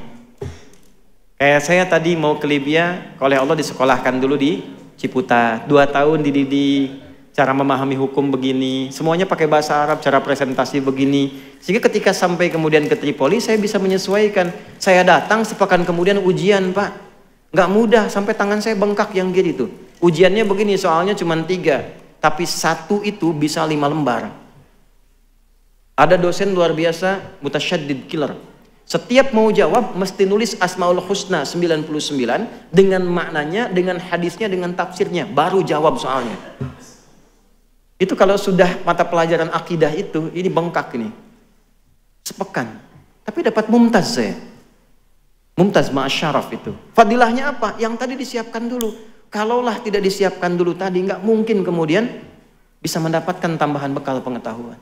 Speaker 3: Kayak saya tadi mau ke Libya, oleh Allah disekolahkan dulu di Ciputat, 2 tahun dididik, cara memahami hukum begini, semuanya pakai bahasa Arab, cara presentasi begini, sehingga ketika sampai kemudian ke Tripoli, saya bisa menyesuaikan. Saya datang sepekan kemudian ujian, Pak, nggak mudah, sampai tangan saya bengkak yang kiri tuh. Ujiannya begini, soalnya cuma 3, tapi 1 itu bisa 5 lembar. Ada dosen luar biasa, mutasyaddid killer. Setiap mau jawab mesti nulis Asmaul Husna 99 dengan maknanya, dengan hadisnya, dengan tafsirnya, baru jawab soalnya. Itu kalau sudah mata pelajaran akidah itu, ini bengkak ini. Sepekan. Tapi dapat mumtaz saya. Mumtaz ma'asyaraf itu. Fadilahnya apa? Yang tadi disiapkan dulu. Kalaulah tidak disiapkan dulu tadi, nggak mungkin kemudian bisa mendapatkan tambahan bekal pengetahuan.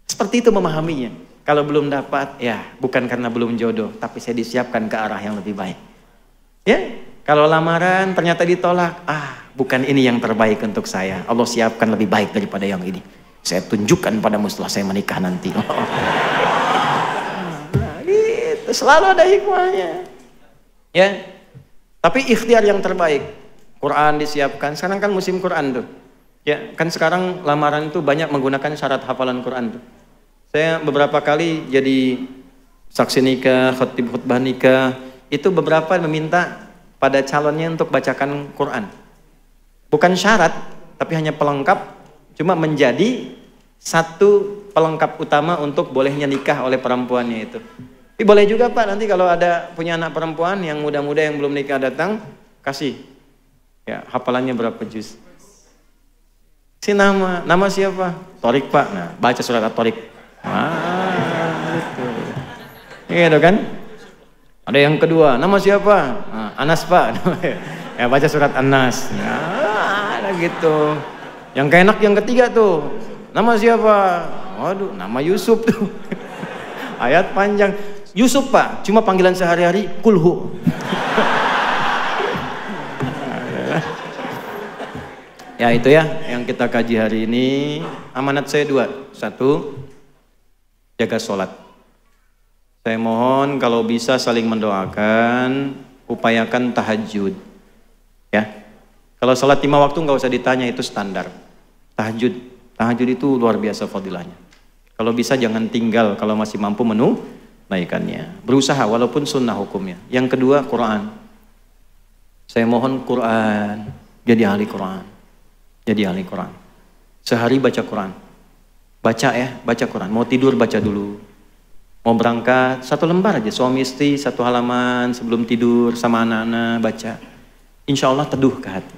Speaker 3: Seperti itu memahaminya. Kalau belum dapat, ya bukan karena belum jodoh, tapi saya disiapkan ke arah yang lebih baik. Ya, kalau lamaran ternyata ditolak, bukan ini yang terbaik untuk saya. Allah siapkan lebih baik daripada yang ini. Saya tunjukkan padamu setelah saya menikah nanti. Nah, gitu. Selalu ada hikmahnya. Ya, tapi ikhtiar yang terbaik. Quran disiapkan. Sekarang kan musim Quran tuh. Ya, kan sekarang lamaran itu banyak menggunakan syarat hafalan Quran tuh. Saya beberapa kali jadi saksi nikah, khatib khutbah nikah, itu beberapa meminta pada calonnya untuk bacakan Quran. Bukan syarat, tapi hanya pelengkap, cuma menjadi satu pelengkap utama untuk bolehnya nikah oleh perempuannya itu. Tapi boleh juga Pak, nanti kalau ada punya anak perempuan yang muda-muda yang belum nikah datang, kasih. Ya, hafalannya berapa juz? Si nama siapa? Torik Pak. Nah, baca surat At-Torik. Gitu. Gitu kan? Ada yang kedua, nama siapa? Anas Pak. Ya baca surat An-Nas. Ada gitu. Yang keenak yang ketiga tuh, nama siapa? Waduh, nama Yusuf tuh. Ayat panjang. Yusuf Pak, cuma panggilan sehari-hari kulhu. Ya itu ya yang kita kaji hari ini. Amanat saya 2. 1, jaga sholat. Saya mohon kalau bisa saling mendoakan, upayakan tahajud. Ya, kalau sholat 5 waktu nggak usah ditanya, itu standar. Tahajud itu luar biasa fadilahnya. Kalau bisa jangan tinggal, kalau masih mampu menunaikan. tunaikannya. Berusaha walaupun sunnah hukumnya. Yang kedua, Quran. Saya mohon Quran, jadi ahli Quran. Jadi ahli Quran. Sehari baca Quran. Baca ya, baca Quran. Mau tidur baca dulu. Mau berangkat 1 lembar aja, suami istri 1 halaman sebelum tidur sama anak-anak baca. Insya Allah teduh ke hati.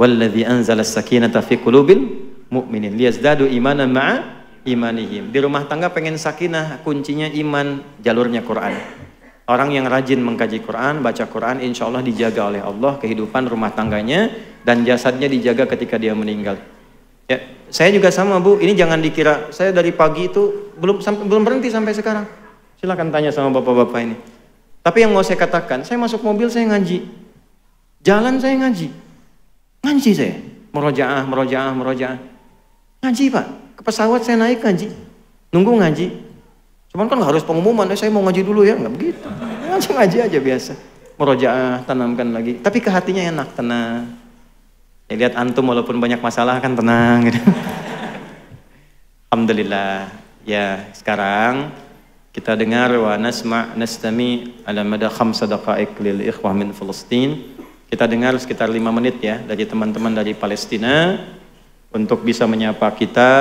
Speaker 3: Walladzi anzala as-sakinata fi qulubil mu'minin liyazdadu imanan ma'a imanihim. Di rumah tangga pengen sakinah, kuncinya iman, jalurnya Quran. Orang yang rajin mengkaji Quran, baca Quran, insya Allah dijaga oleh Allah kehidupan rumah tangganya dan jasadnya dijaga ketika dia meninggal. Ya, saya juga sama Bu. Ini jangan dikira saya dari pagi itu belum berhenti sampai sekarang. Silakan tanya sama bapak-bapak ini. Tapi yang mau saya katakan, saya masuk mobil saya ngaji, jalan saya ngaji saya, murojaah, ngaji Pak. Ke pesawat saya naik ngaji, nunggu ngaji. Cuman kan harus pengumuman, saya mau ngaji dulu ya, nggak begitu. Ngaji aja biasa. Murojaah, tanamkan lagi. Tapi ke hatinya enak, tenang. Ya, lihat antum walaupun banyak masalah kan tenang. Gitu. Alhamdulillah. Ya sekarang kita dengar wa nastami ala mada 5 daqaiq lil ikhwah min Palestin. Kita dengar sekitar 5 menit ya dari teman-teman dari Palestina untuk bisa menyapa kita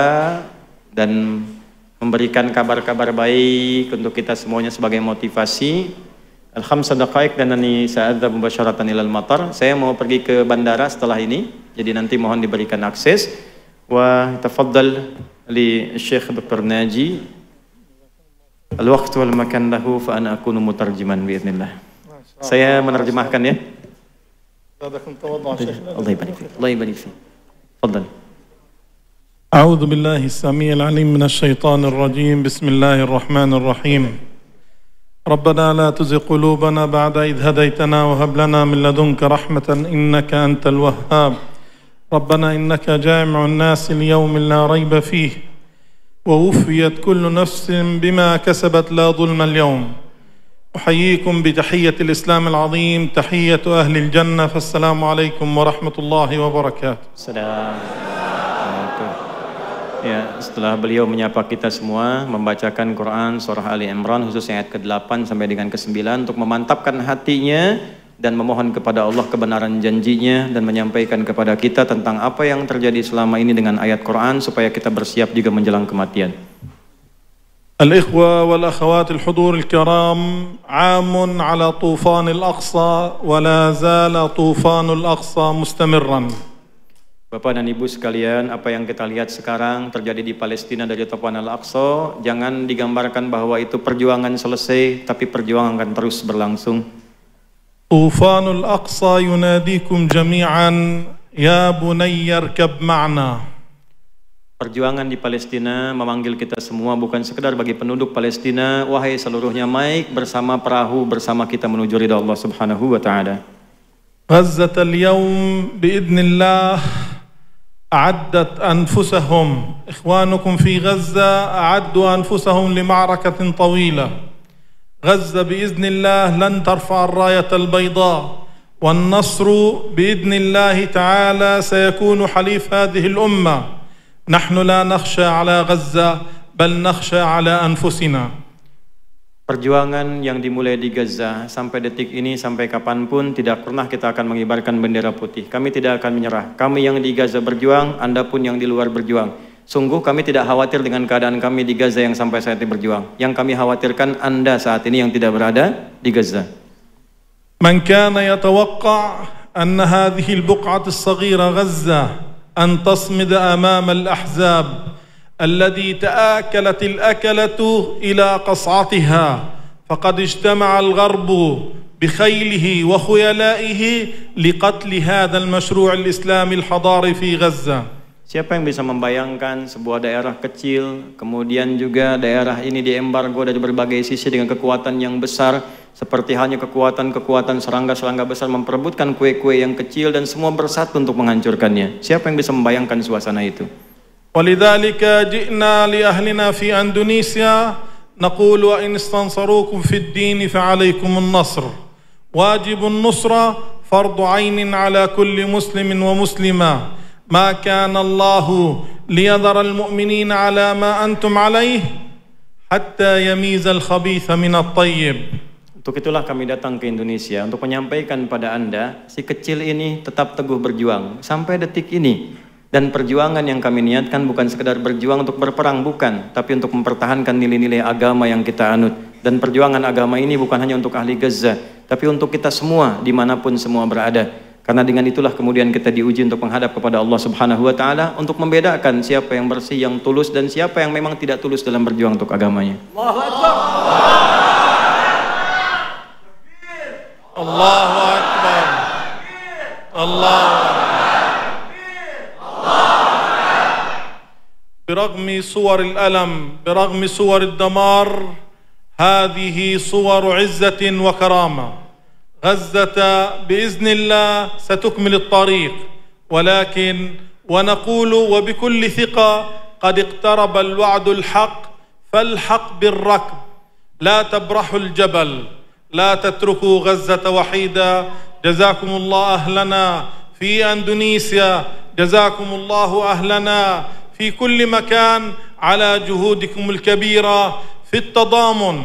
Speaker 3: dan memberikan kabar-kabar baik untuk kita semuanya sebagai motivasi. Al-5 daqaiq dan ani sa'adza mubasyaratan ilal matar. Saya mau pergi ke bandara setelah ini, jadi nanti mohon diberikan akses. Wa tafaddal li Syekh Dr. Naji al-waqt wal makan lahu fa ana akunu mutarjiman biidznillah. Saya menerjemahkan ya. Allah ibarik fik. Allah ibarik fik. Tafadhal.
Speaker 4: أعوذ بالله السميع العليم من الشيطان الرجيم بسم الله الرحمن الرحيم ربنا لا تزغ قلوبنا بعد إذ هديتنا وهب لنا من لدنك رحمة إنك أنت الوهاب ربنا إنك جامع الناس ليوم لا ريب فيه ووفيت كل نفس بما كسبت لا ظلم اليوم أحييكم بتحية الإسلام العظيم تحية أهل الجنة فالسلام عليكم ورحمة الله وبركاته.
Speaker 3: Ya, setelah beliau menyapa kita semua, membacakan Quran surah Ali Imran khususnya ayat ke-8 sampai dengan ke-9 untuk memantapkan hatinya dan memohon kepada Allah kebenaran janjinya dan menyampaikan kepada kita tentang apa yang terjadi selama ini dengan ayat Quran supaya kita bersiap juga menjelang kematian.
Speaker 4: Al-ikhwa wal akhawat al-hudur al-kiram, 'amun 'ala tufan al-Aqsa wa la zala tufan al-Aqsa mustamirran.
Speaker 3: Bapak dan Ibu sekalian, apa yang kita lihat sekarang terjadi di Palestina dari Tufan Al-Aqsa, jangan digambarkan bahwa itu perjuangan selesai, tapi perjuangan akan terus berlangsung.
Speaker 4: Tufanul Aqsa yunadikum jami'an ya bunayya irkab ma'na.
Speaker 3: Perjuangan di Palestina memanggil kita semua, bukan sekedar bagi penduduk Palestina, wahai seluruhnya, naik bersama perahu bersama kita menuju ridha Allah Subhanahu wa taala.
Speaker 4: Gazzah al-yawm biidznillah أعدت أنفسهم إخوانكم في غزة أعدوا أنفسهم لمعركة طويلة غزة بإذن الله لن ترفع الراية البيضاء والنصر بإذن الله تعالى سيكون حليف هذه الأمة نحن لا نخشى على غزة بل نخشى على أنفسنا.
Speaker 3: Perjuangan yang dimulai di Gaza sampai detik ini, sampai kapanpun tidak pernah kita akan mengibarkan bendera putih. Kami tidak akan menyerah. Kami yang di Gaza berjuang, Anda pun yang di luar berjuang. Sungguh kami tidak khawatir dengan keadaan kami di Gaza yang sampai saat ini berjuang. Yang kami khawatirkan Anda saat ini yang tidak berada di Gaza.
Speaker 4: Man kana yatawaqqa أن هذه البقعة الصغيرة غزة أن تصمد أمام الأحزاب الذي تآكلت الأكلة إلى قصعتها فقد اجتمع الغرب بخيله وخيلائه لقتل هذا المشروع الإسلامي الحضاري في غزة.
Speaker 3: Siapa yang bisa membayangkan sebuah daerah kecil, kemudian juga daerah ini diembargo dari berbagai sisi dengan kekuatan yang besar, seperti halnya kekuatan-kekuatan serangga-serangga besar memperebutkan kue-kue yang kecil dan semua bersatu untuk menghancurkannya. Siapa yang bisa membayangkan suasana itu?
Speaker 4: ولذلك جئنا لأهلنا في أندونيسيا نقول وإن استنصروكم في الدين فعليكم النصر واجب النصرة فرض عين على كل مسلم ومسلمة ما كان الله ليذر المؤمنين على ما أنتم عليه حتى يميز الخبيث من الطيب.
Speaker 2: Untuk itulah kami datang ke Indonesia untuk menyampaikan pada Anda, si kecil ini tetap teguh berjuang sampai detik ini. Dan perjuangan yang kami niatkan bukan sekedar berjuang untuk berperang, bukan, tapi untuk mempertahankan nilai-nilai agama yang kita anut. Dan perjuangan agama ini bukan hanya untuk ahli Gaza, tapi untuk kita semua dimanapun semua berada. Karena dengan itulah kemudian kita diuji untuk menghadap kepada Allah Subhanahu wa Ta'ala, untuk membedakan siapa yang bersih, yang tulus, dan siapa yang memang tidak tulus dalam berjuang untuk agamanya.
Speaker 4: Allahu Akbar. Allahu Akbar. Allahu Akbar. برغم صور الألم، برغم صور الدمار، هذه صور عزة وكرامة. غزة بإذن الله ستكمل الطريق، ولكن ونقول وبكل ثقة قد اقترب الوعد الحق، فالحق بالركب. لا تبرحوا الجبل، لا تتركوا غزة وحيدة. جزاكم الله أهلنا في أندونيسيا، جزاكم الله أهلنا في كل مكان على جهودكم الكبيرة في التضامن،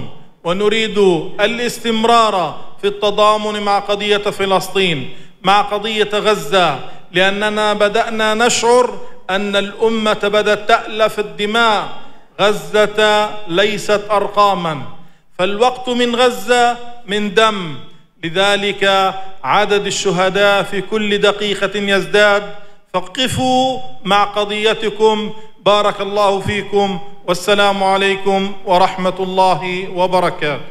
Speaker 4: ونريد الاستمرار في التضامن مع قضية فلسطين، مع قضية غزة، لأننا بدأنا نشعر أن الأمة بدأت تألف الدماء. غزة ليست أرقاما، فالوقت من غزة من دم، لذلك عدد الشهداء في كل دقيقة يزداد. فقفوا مع قضيتكم. بارك الله فيكم، والسلام عليكم ورحمة الله وبركاته.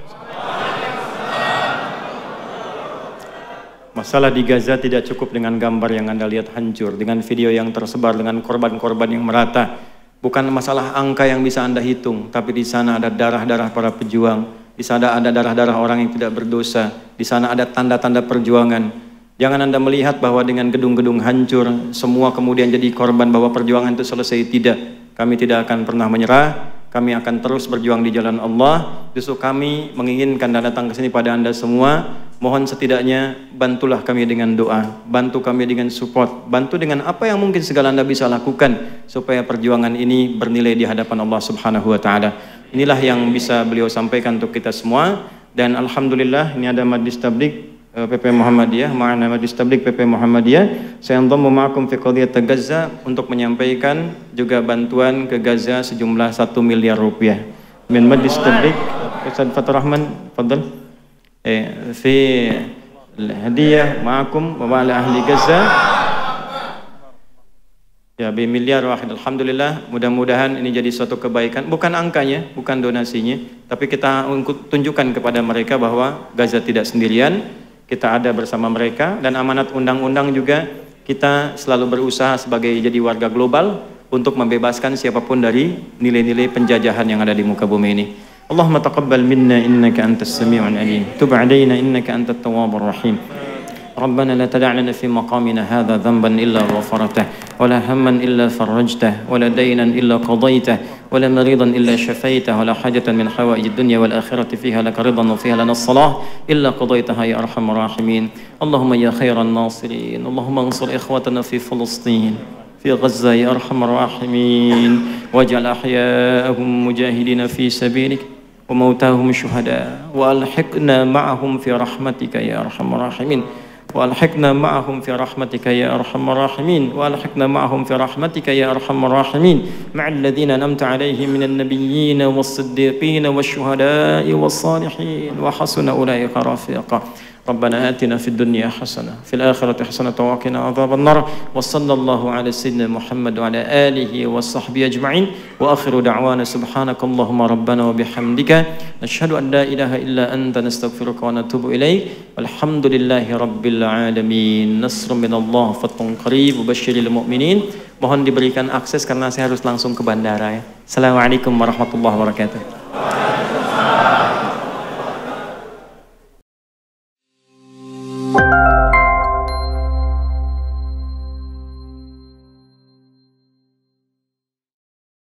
Speaker 2: Masalah di Gaza tidak cukup dengan gambar yang Anda lihat hancur, dengan video yang tersebar, dengan korban-korban yang merata. Bukan masalah angka yang bisa Anda hitung, tapi di sana ada darah-darah para pejuang, di sana ada darah-darah orang yang tidak berdosa, di sana ada tanda-tanda perjuangan. Jangan Anda melihat bahwa dengan gedung-gedung hancur, semua kemudian jadi korban, bahwa perjuangan itu selesai. Tidak. Kami tidak akan pernah menyerah. Kami akan terus berjuang di jalan Allah. Justru kami menginginkan dan datang ke sini pada Anda semua. Mohon setidaknya bantulah kami dengan doa, bantu kami dengan support, bantu dengan apa yang mungkin segala Anda bisa lakukan supaya perjuangan ini bernilai di hadapan Allah Subhanahu wa Ta'ala. Inilah yang bisa beliau sampaikan untuk kita semua. Dan alhamdulillah ini ada Majlis Tabligh PP Muhammadiyah, ma'ana Majlis Tabligh PP Muhammadiyah. Saya andhammu ma'akum fi qadhiyat Gaza untuk menyampaikan juga bantuan ke Gaza sejumlah 1 miliar rupiah. Min Majlis Tabligh Ustaz Fathur Rahman, fadhal. Fi al-hadiyah ma'akum wa ma'ala ahli Gaza. Ya, bi miliar wahid. Alhamdulillah, mudah-mudahan ini jadi suatu kebaikan. Bukan angkanya, bukan donasinya, tapi kita tunjukkan kepada mereka bahwa Gaza tidak sendirian. Kita ada bersama mereka, dan amanat undang-undang juga kita selalu berusaha sebagai jadi warga global untuk membebaskan siapapun dari nilai-nilai penjajahan yang ada di muka bumi ini. Allahumma taqabbal minna innaka antas sami'un alim. Tub 'alaina innaka antat tawwabur rahim. ربنا لا تدع لنا في مقامنا هذا ذنبا إلا غفرته ولا هما إلا فرجته ولا دينا إلا قضيته ولا مريضا إلا شفيته ولا حاجة من حوائج الدنيا والآخرة فيها لك رضا وفيها لنا الصلاة إلا قضيتها يا أرحم الراحمين. اللهم يا خير الناصرين، اللهم انصر إخوتنا في فلسطين، في غزة يا أرحم الراحمين، واجعل أحياءهم مجاهدين في سبيلك وموتاهم شهداء، وألحقنا معهم في رحمتك يا أرحم الراحمين، وألحقنا معهم في رحمتك يا أرحم الراحمين، وألحقنا معهم في رحمتك يا أرحم الراحمين، مع الذين أنعمت عليهم من النبيين والصديقين والشهداء والصالحين وحسن أولئك رفيقا. ربنا آتنا في الدنيا حسنة في الآخرة حسنة وقنا عذاب النار. وصلى الله على سيدنا محمد وعلى آله وصحبه أجمعين. وآخر دعوانا سبحانك اللهم ربنا وبحمدك نشهد أن لا إله إلا أنت نستغفرك ونتوب إليك. والحمد لله رب العالمين. نصر من الله فتح قريب وبشر المؤمنين. Mohon diberikan akses karena saya harus langsung ke bandara ya. Assalamualaikum warahmatullahi wabarakatuh.